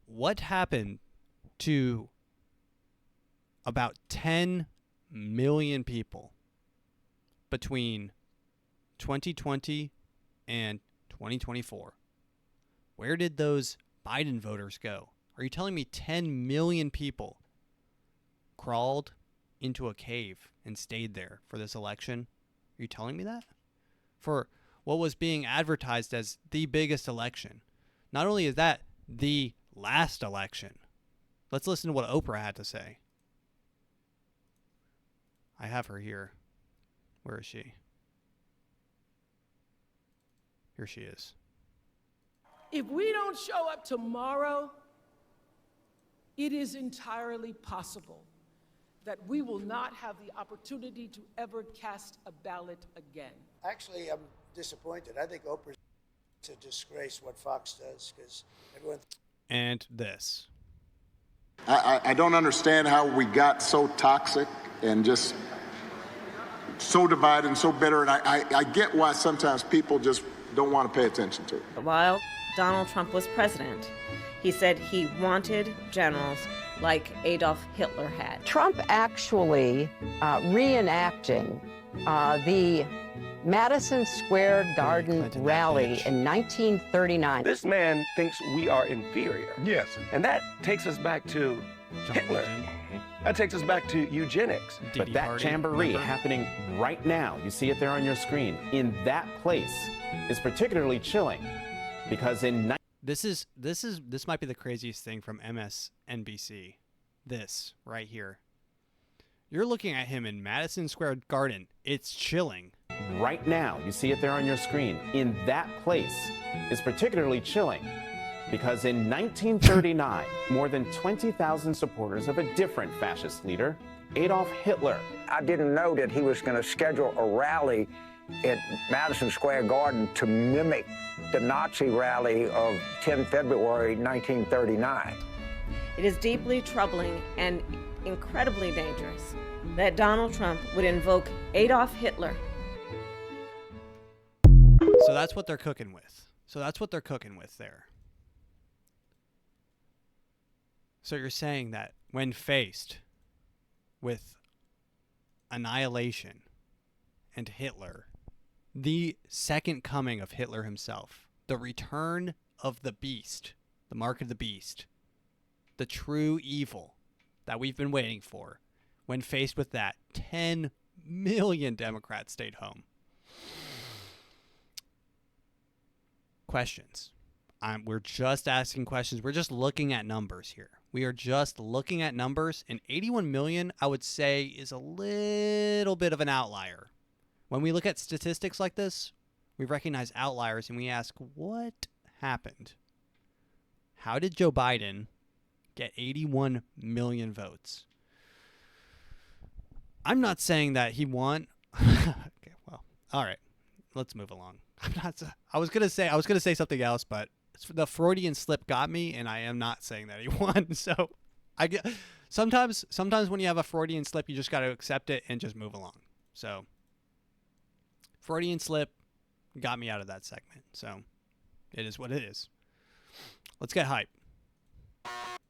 S5: what happened to about 10 million people between 2020 and 2024. Where did those Biden voters go? Are you telling me 10 million people crawled into a cave and stayed there for this election? Are you telling me that? For what was being advertised as the biggest election. Not only is that the last election. Let's listen to what Oprah had to say. I have her here. Where is she? Here she is.
S9: If we don't show up tomorrow, it is entirely possible that we will not have the opportunity to ever cast a ballot again.
S10: Actually, I'm disappointed. I think Oprah's a disgrace what Fox does, because everyone...
S5: And this.
S11: I don't understand how we got so toxic and just so divided and so bitter, and I get why sometimes people just don't want to pay attention to it.
S12: While Donald Trump was president, he said he wanted generals like Adolf Hitler had.
S13: Trump actually reenacting the Madison Square Garden rally in 1939.
S14: This man thinks we are inferior.
S11: Yes.
S14: And that takes us back to Hitler. That takes us back to eugenics.
S15: But that jamboree happening right now, you see it there on your screen, in that place is particularly chilling because in
S5: This might be the craziest thing from MSNBC. This right here. You're looking at him in Madison Square Garden. It's chilling.
S15: right now, you see it there on your screen, in that place is particularly chilling because in 1939, more than 20,000 supporters of a different fascist leader, Adolf Hitler.
S16: I didn't know that he was going to schedule a rally at Madison Square Garden to mimic the Nazi rally of 10 February 1939.
S12: It is deeply troubling and incredibly dangerous that Donald Trump would invoke Adolf Hitler.
S5: So that's what they're cooking with. There. So you're saying that when faced with annihilation and Hitler, the second coming of Hitler himself, the return of the beast, the mark of the beast, the true evil that we've been waiting for, when faced with that, 10 million Democrats stayed home. Questions. We're just asking questions. We're just looking at numbers here. We are just looking at numbers, and 81 million, I would say, is a little bit of an outlier. When we look at statistics like this, we recognize outliers and we ask, what happened? How did Joe Biden get 81 million votes? I'm not saying that he won. Okay, well, all right. Let's move along. I was gonna say something else, but the Freudian slip got me, and I am not saying that he won. So I get sometimes when you have a Freudian slip, you just got to accept it and just move along. So Freudian slip got me out of that segment. So it is what it is. Let's get hype.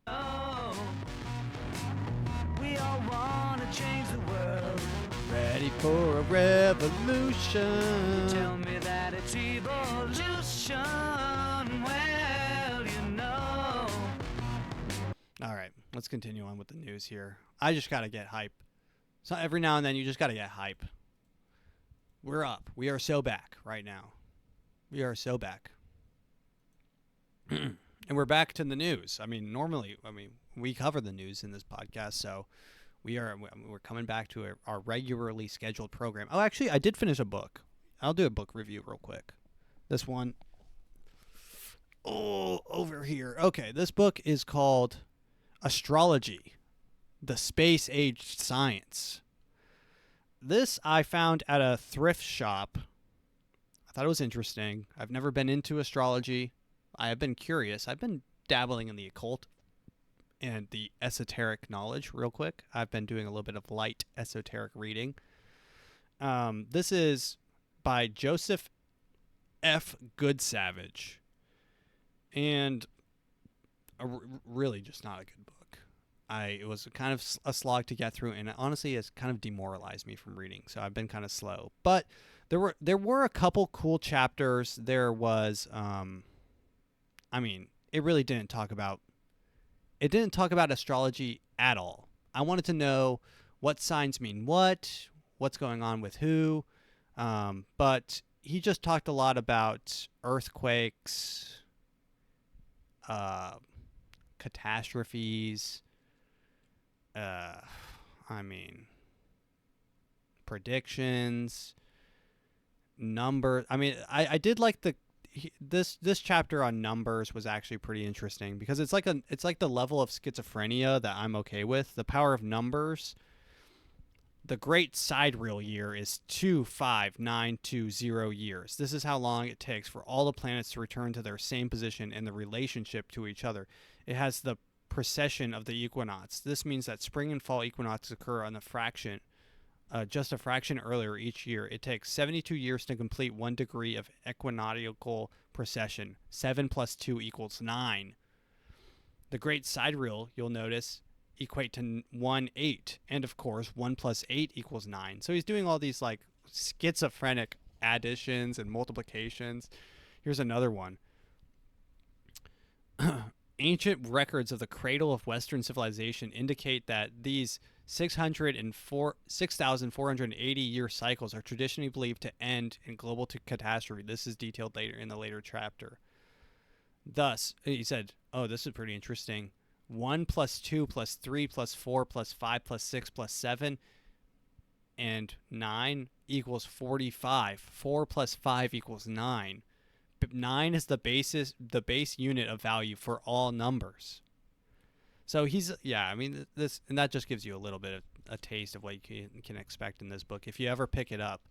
S2: Oh, we all want to change the world.
S5: Ready for a revolution.
S2: Tell me that it's evolution. Well, you know.
S5: All right, let's continue on with the news here. I just got to get hype. So every now and then you just got to get hype. We're up. We are so back right now. We are so back. And we're back to the news. Normally, we cover the news in this podcast, so we're coming back to our regularly scheduled program. Oh, actually, I did finish a book. I'll do a book review real quick. This one. Oh, over here. Okay, this book is called Astrology, the Space-Age Science. This I found at a thrift shop. I thought it was interesting. I've never been into astrology. I have been curious. I've been dabbling in the occult and the esoteric knowledge real quick. I've been doing a little bit of light esoteric reading. This is by Joseph F. Goodsavage. And really just not a good book. it was kind of a slog to get through, and honestly, it's kind of demoralized me from reading. So I've been kind of slow. But there were a couple cool chapters. There was, I mean, it really didn't talk about astrology at all. I wanted to know what signs mean what's going on with who, but he just talked a lot about earthquakes, catastrophes, I mean, predictions, numbers. I mean, I did like this chapter on numbers was actually pretty interesting because it's like the level of schizophrenia that I'm okay with. The power of numbers. The great sidereal year is 25920 years. This is how long it takes for all the planets to return to their same position in the relationship to each other. It has the precession of the equinox. This means that spring and fall equinox occur on just a fraction earlier each year. It takes 72 years to complete 1 degree of equinoctial precession. 7 plus 2 equals 9. The great sidereal, you'll notice, equate to 1/8, and of course 1 plus 8 equals 9. So he's doing all these like schizophrenic additions and multiplications. Here's another one. Ancient records of the cradle of Western civilization indicate that these 6,480 year cycles are traditionally believed to end in global catastrophe. This is detailed later in the later chapter. Thus, he said, oh, this is pretty interesting. 1 plus 2 plus 3 plus 4 plus 5 plus 6 plus 7 and 9 equals 45. 4 plus 5 equals 9. 9 is the base unit of value for all numbers. So I mean, and that just gives you a little bit of a taste of what you can expect in this book if you ever pick it up.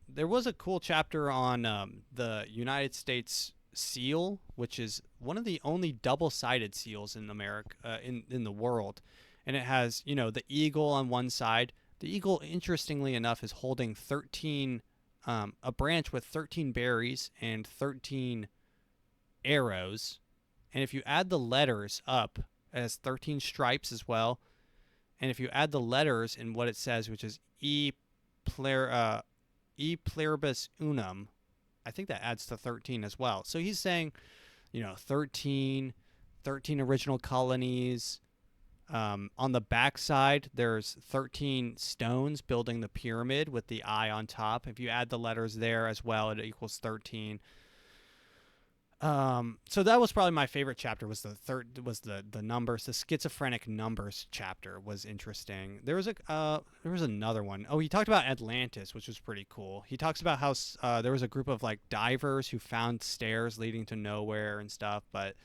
S5: There was a cool chapter on the United States seal, which is one of the only double-sided seals in America, in the world, and it has, the eagle on one side. The eagle, interestingly enough, is holding 13, a branch with 13 berries and 13 arrows, and if you add the letters up, it has 13 stripes as well, and if you add the letters in what it says, which is e pluribus unum, I think that adds to 13 as well. So he's saying, 13 original colonies. On the backside, there's 13 stones building the pyramid with the eye on top. If you add the letters there as well, it equals 13. So that was probably my favorite chapter. Was the numbers, the schizophrenic numbers chapter was interesting. There was another one. Oh, he talked about Atlantis, which was pretty cool. He talks about how there was a group of like divers who found stairs leading to nowhere and stuff, but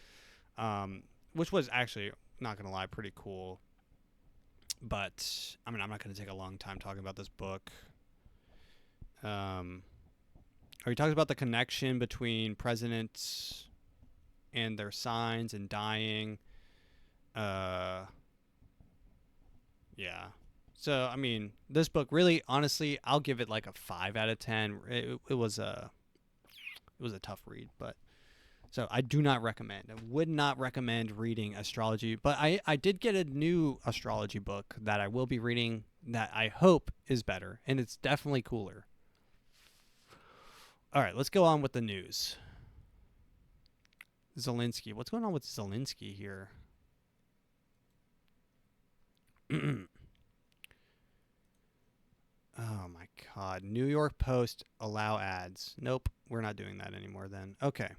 S5: which was actually, not gonna lie, pretty cool. But I mean, I'm not gonna take a long time talking about this book. He talks about the connection between presidents and their signs and dying. Yeah. So, I mean, this book really, honestly, I'll give it like a 5 out of 10. It was a tough read, but so I do not recommend. I would not recommend reading astrology, but I did get a new astrology book that I will be reading that I hope is better, and it's definitely cooler. All right, let's go on with the news. Zelensky. What's going on with Zelensky here? Oh, my God. New York Post allow ads. Nope, we're not doing that anymore then. Okay.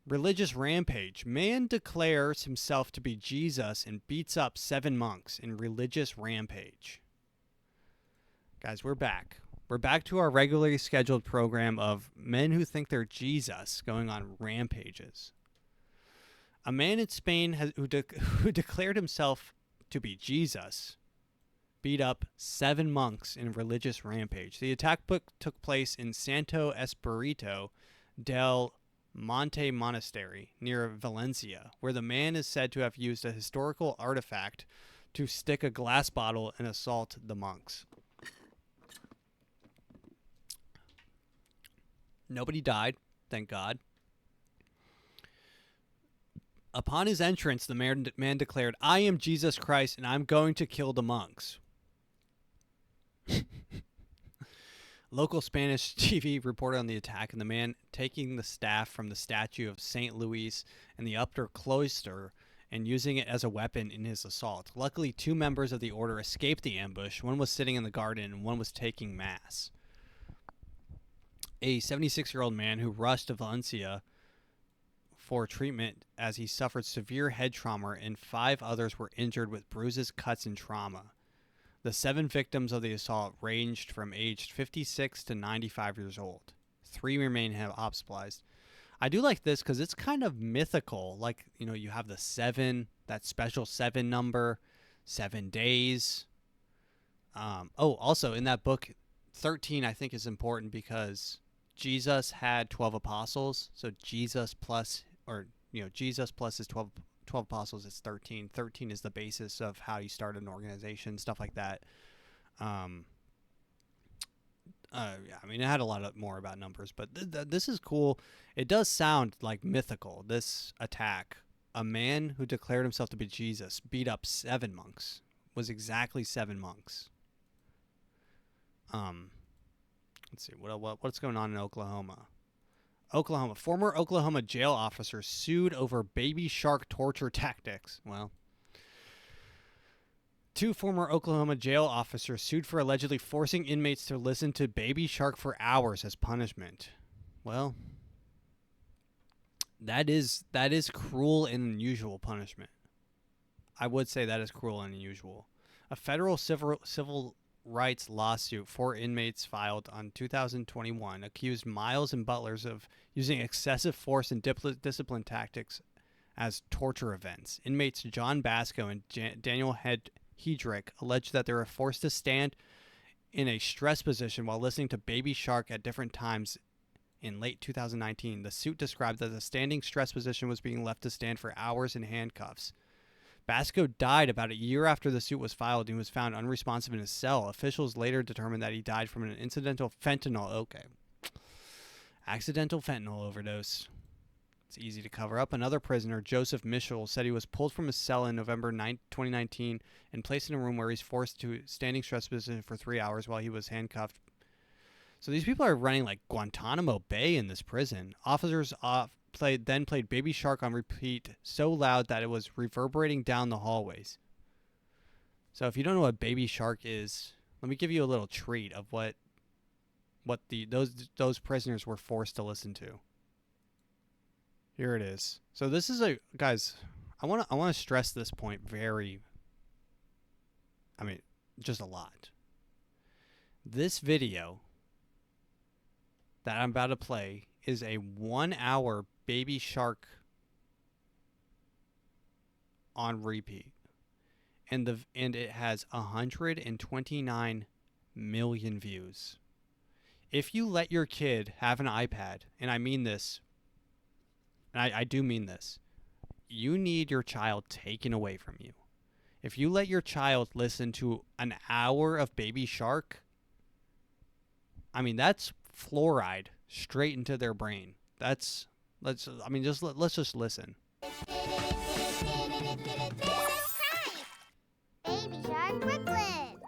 S5: Religious rampage. Man declares himself to be Jesus and beats up 7 monks in religious rampage. Guys, we're back. We're back to our regularly scheduled program of men who think they're Jesus going on rampages. A man in Spain who declared himself to be Jesus beat up 7 monks in a religious rampage. The attack took place in Santo Espirito del Monte Monastery near Valencia, where the man is said to have used a historical artifact to stick a glass bottle and assault the monks. Nobody died, thank God. Upon his entrance, the man declared, "I am Jesus Christ, and I'm going to kill the monks." Local Spanish TV reported on the attack and the man taking the staff from the statue of St. Louis in the upper cloister and using it as a weapon in his assault. Luckily, 2 members of the order escaped the ambush. One was sitting in the garden and one was taking mass. A 76-year-old man who rushed to Valencia for treatment as he suffered severe head trauma, and 5 others were injured with bruises, cuts, and trauma. The 7 victims of the assault ranged from aged 56 to 95 years old. 3 remain hospitalized. I do like this because it's kind of mythical. Like, you know, you have the 7, that special 7 number, 7 days. Also in that book, 13 I think is important because Jesus had 12 apostles. So Jesus plus his 12 apostles is 13. 13 is the basis of how you start an organization, stuff like that. I mean, it had a lot more about numbers, but this is cool. It does sound like mythical, this attack. A man who declared himself to be Jesus beat up 7 monks. Was exactly 7 monks. Let's see, what's going on in Oklahoma? Oklahoma. Former Oklahoma jail officer sued over baby shark torture tactics. Well, 2 former Oklahoma jail officers sued for allegedly forcing inmates to listen to baby shark for hours as punishment. Well, that is cruel and unusual punishment. I would say that is cruel and unusual. A federal civil rights lawsuit 4 inmates filed on 2021 accused Miles and Butlers of using excessive force and discipline tactics as torture events. Inmates John Basco and Daniel Hedrick alleged that they were forced to stand in a stress position while listening to Baby Shark at different times in late 2019. The suit described that the standing stress position was being left to stand for hours in handcuffs. Basco died about a year after the suit was filed and was found unresponsive in his cell. Officials later determined that he died from an accidental fentanyl overdose. It's easy to cover up. Another prisoner, Joseph Mitchell, said he was pulled from his cell in November 2019 and placed in a room where he's forced to standing stress position for 3 hours while he was handcuffed. So these people are running like Guantanamo Bay in this prison. Officers then played Baby Shark on repeat so loud that it was reverberating down the hallways. So if you don't know what Baby Shark is, let me give you a little treat of what those prisoners were forced to listen to. Here it is. So this is guys, I want to stress this point just a lot. This video that I'm about to play is a 1-hour Baby Shark on repeat. And it has 129 million views. If you let your kid have an iPad, and I mean this, and I do mean this, you need your child taken away from you. If you let your child listen to an hour of Baby Shark, I mean, that's fluoride straight into their brain. Let's just listen.
S17: Baby Shark Brooklyn.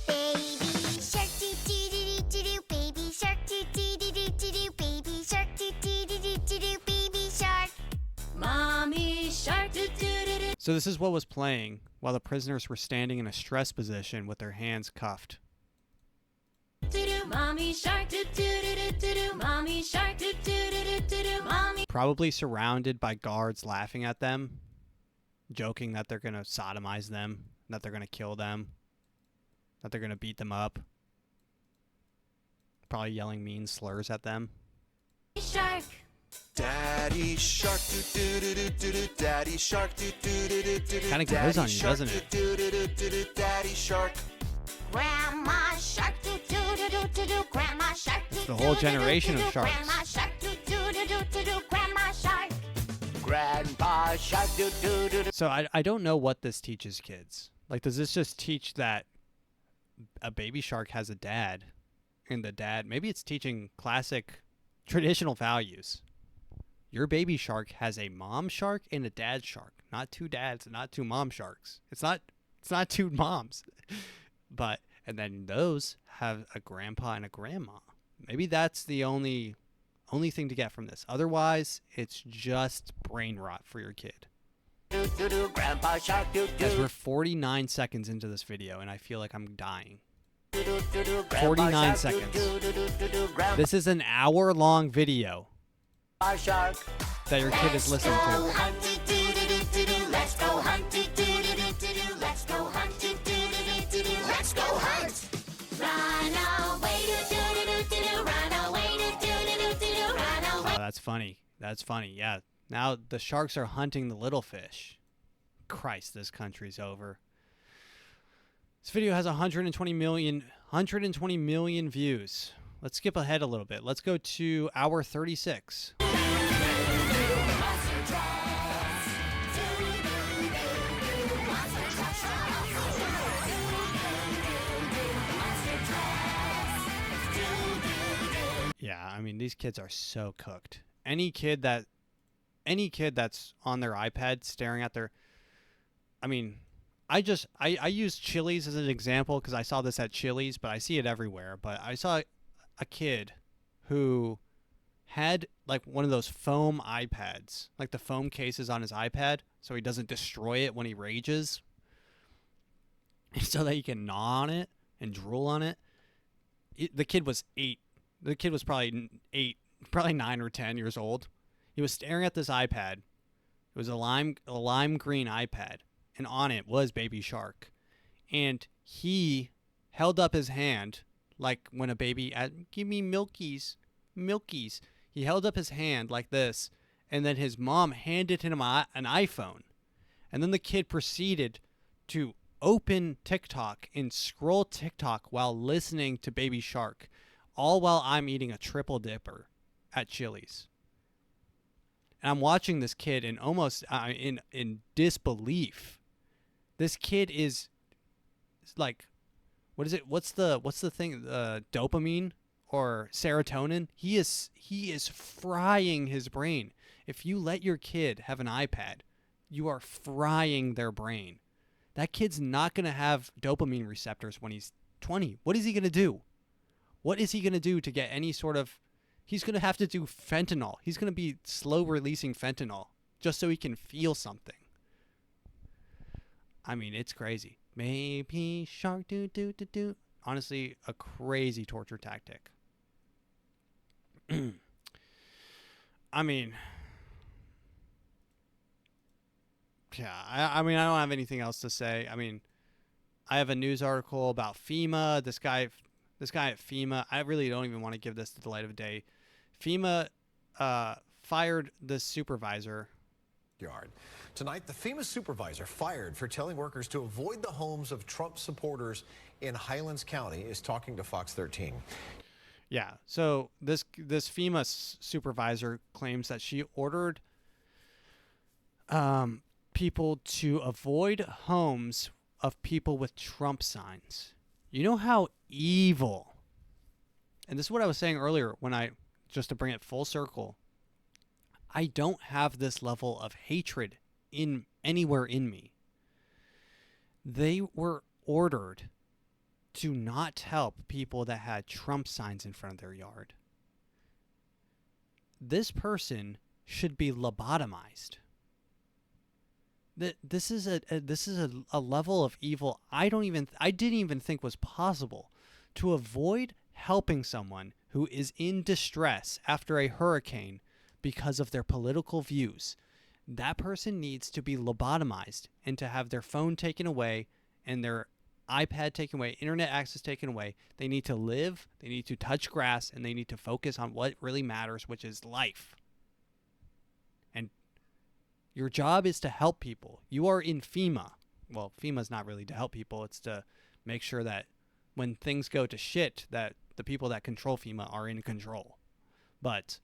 S17: Baby Shark doo doo doo doo doo. Baby Shark doo doo doo doo doo. Baby Shark doo doo doo doo doo. Baby Shark. Mommy Shark doo doo doo doo.
S5: So this is what was playing while the prisoners were standing in a stress position with their hands cuffed.
S17: Mommy Shark doo doo doo doo doo. Mommy Shark doo doo doo doo doo. Mommy.
S5: Probably surrounded by guards laughing at them, joking that they're going to sodomize them, that they're going to kill them, that they're going to beat them up. Probably yelling mean slurs at them.
S17: Shark.
S2: Daddy Shark doo doo doo doo doo doo. Daddy Shark doo doo doo doo doo doo.
S5: Kind of grows on you, doesn't it?
S2: Doo doo doo doo doo. Daddy Shark.
S17: Grandma Shark doo doo doo doo doo doo. Grandma Shark doo doo doo doo.
S5: The whole generation of sharks.
S17: Grandma Shark doo doo doo doo doo doo. Grandma Shark.
S16: Grandpa Shark doo doo doo doo.
S5: So I don't know what this teaches kids. Like, does this just teach that a baby shark has a dad, and the dad, maybe it's teaching classic traditional values. Your baby shark has a mom shark and a dad shark, not two dads, not two mom sharks. It's not two moms. But and then those have a grandpa and a grandma. Maybe that's the only thing to get from this. Otherwise, it's just brain rot for your kid.
S1: Grandpa shark,
S5: Guys, we're 49 seconds into this video, and I feel like I'm dying. 49 seconds. This is an hour-long video that your kid is listening to.
S1: Let's go hunt. Let's go hunt. Let's go hunt. Run away, run away, run away.
S5: Oh, that's funny. That's funny. Yeah. Now the sharks are hunting the little fish. Christ, this country's over. This video has 120 million views. Let's skip ahead a little bit. Let's go to hour 36. Yeah, I mean, these kids are so cooked. Any kid that's on their iPad staring at their, I mean, I use Chili's as an example because I saw this at Chili's, but I see it everywhere. But I saw a kid who had like one of those foam iPads, like the foam cases on his iPad, so he doesn't destroy it when he rages, so that he can gnaw on it and drool on it. The kid was 8. The kid was probably 8, probably 9 or 10 years old. He was staring at this iPad. It was a lime green iPad, and on it was Baby Shark. And he held up his hand like when a baby, give me milkies. He held up his hand like this, and then his mom handed him an iPhone. And then the kid proceeded to open TikTok and scroll TikTok while listening to Baby Shark, all while I'm eating a triple dipper at Chili's. And I'm watching this kid in almost in disbelief. This kid is like, what is it? What's the thing? Dopamine or serotonin? He is frying his brain. If you let your kid have an iPad, you are frying their brain. That kid's not going to have dopamine receptors when he's 20. What is he going to do? What is he going to do to get any sort of... He's going to have to do fentanyl. He's going to be slow releasing fentanyl just so he can feel something. I mean, it's crazy. Maybe shark do. Honestly, a crazy torture tactic. I mean... Yeah, I mean, I don't have anything else to say. I mean, I have a news article about FEMA. This guy at FEMA, I really don't even want to give this the light of day. FEMA fired the supervisor.
S18: Tonight, the FEMA supervisor fired for telling workers to avoid the homes of Trump supporters in Highlands County is talking to Fox 13.
S5: Yeah, so this FEMA supervisor claims that she ordered people to avoid homes of people with Trump signs. You know how evil, and this is what I was saying earlier just to bring it full circle, I don't have this level of hatred anywhere in me. They were ordered to not help people that had Trump signs in front of their yard. This person should be lobotomized. This is a level of evil I didn't even think was possible. To avoid helping someone who is in distress after a hurricane because of their political views, that person needs to be lobotomized and to have their phone taken away and their iPad taken away, internet access taken away. They need to live, they need to touch grass, and they need to focus on what really matters, which is life. And your job is to help people. You are in FEMA. Well, FEMA's not really to help people. It's to make sure that when things go to shit, that the people that control FEMA are in control. But,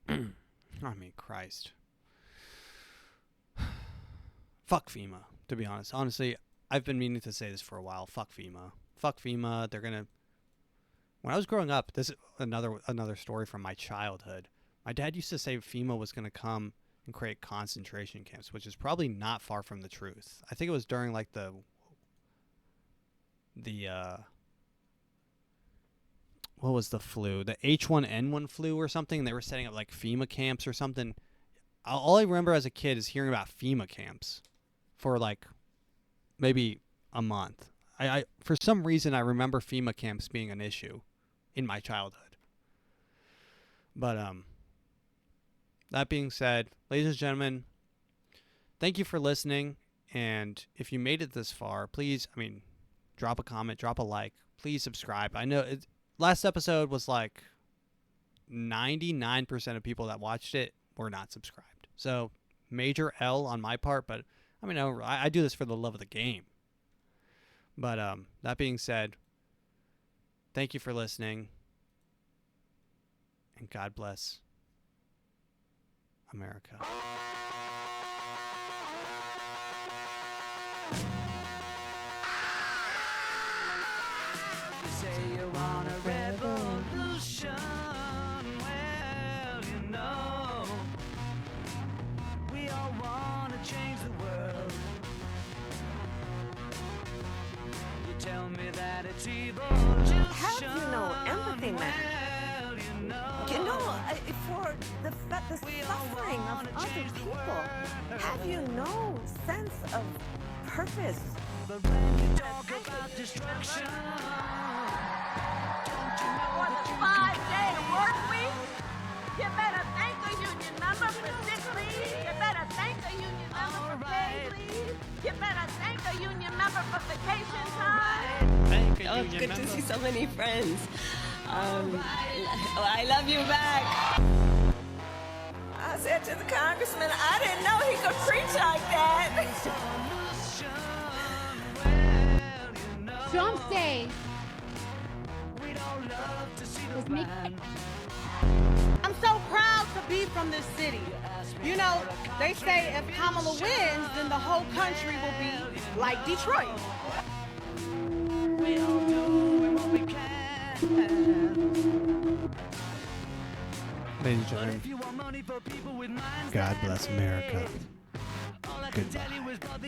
S5: I mean, Christ. Fuck FEMA, to be honest. Honestly, I've been meaning to say this for a while. Fuck FEMA. Fuck FEMA. When I was growing up, this is another story from my childhood. My dad used to say FEMA was going to come and create concentration camps, which is probably not far from the truth. I think it was during like the what was the flu? The H1N1 flu or something. They were setting up like FEMA camps or something. All I remember as a kid is hearing about FEMA camps for like maybe a month. I for some reason I remember FEMA camps being an issue in my childhood. But that being said, ladies and gentlemen, thank you for listening. And if you made it this far, please, drop a comment, drop a like, please subscribe. I know last episode was like 99% of people that watched it were not subscribed. So major L on my part, but I do this for the love of the game. But that being said, thank you for listening, and God bless America.
S2: You say you want a revolution. Well, you know, we all want to change the world. You tell me that it's evil.
S12: Have you no empathy, man? You know, for the suffering of other people, have you no sense of purpose?
S2: But when you talk about destruction, don't you know
S19: For the 5-day work week, you better thank a union member for sick leave. You better thank a union member for paid leave. You better thank a union member for vacation time.
S6: It's good to see so many friends. I love you back.
S12: I said to the congressman, I didn't know he could preach like that.
S20: Tromsø was making.
S21: I'm so proud to be from this city. You know, they say if Kamala wins, then the whole country will be like Detroit.
S2: We'll do what we can.
S5: Ladies and gentlemen, God bless America. Goodbye.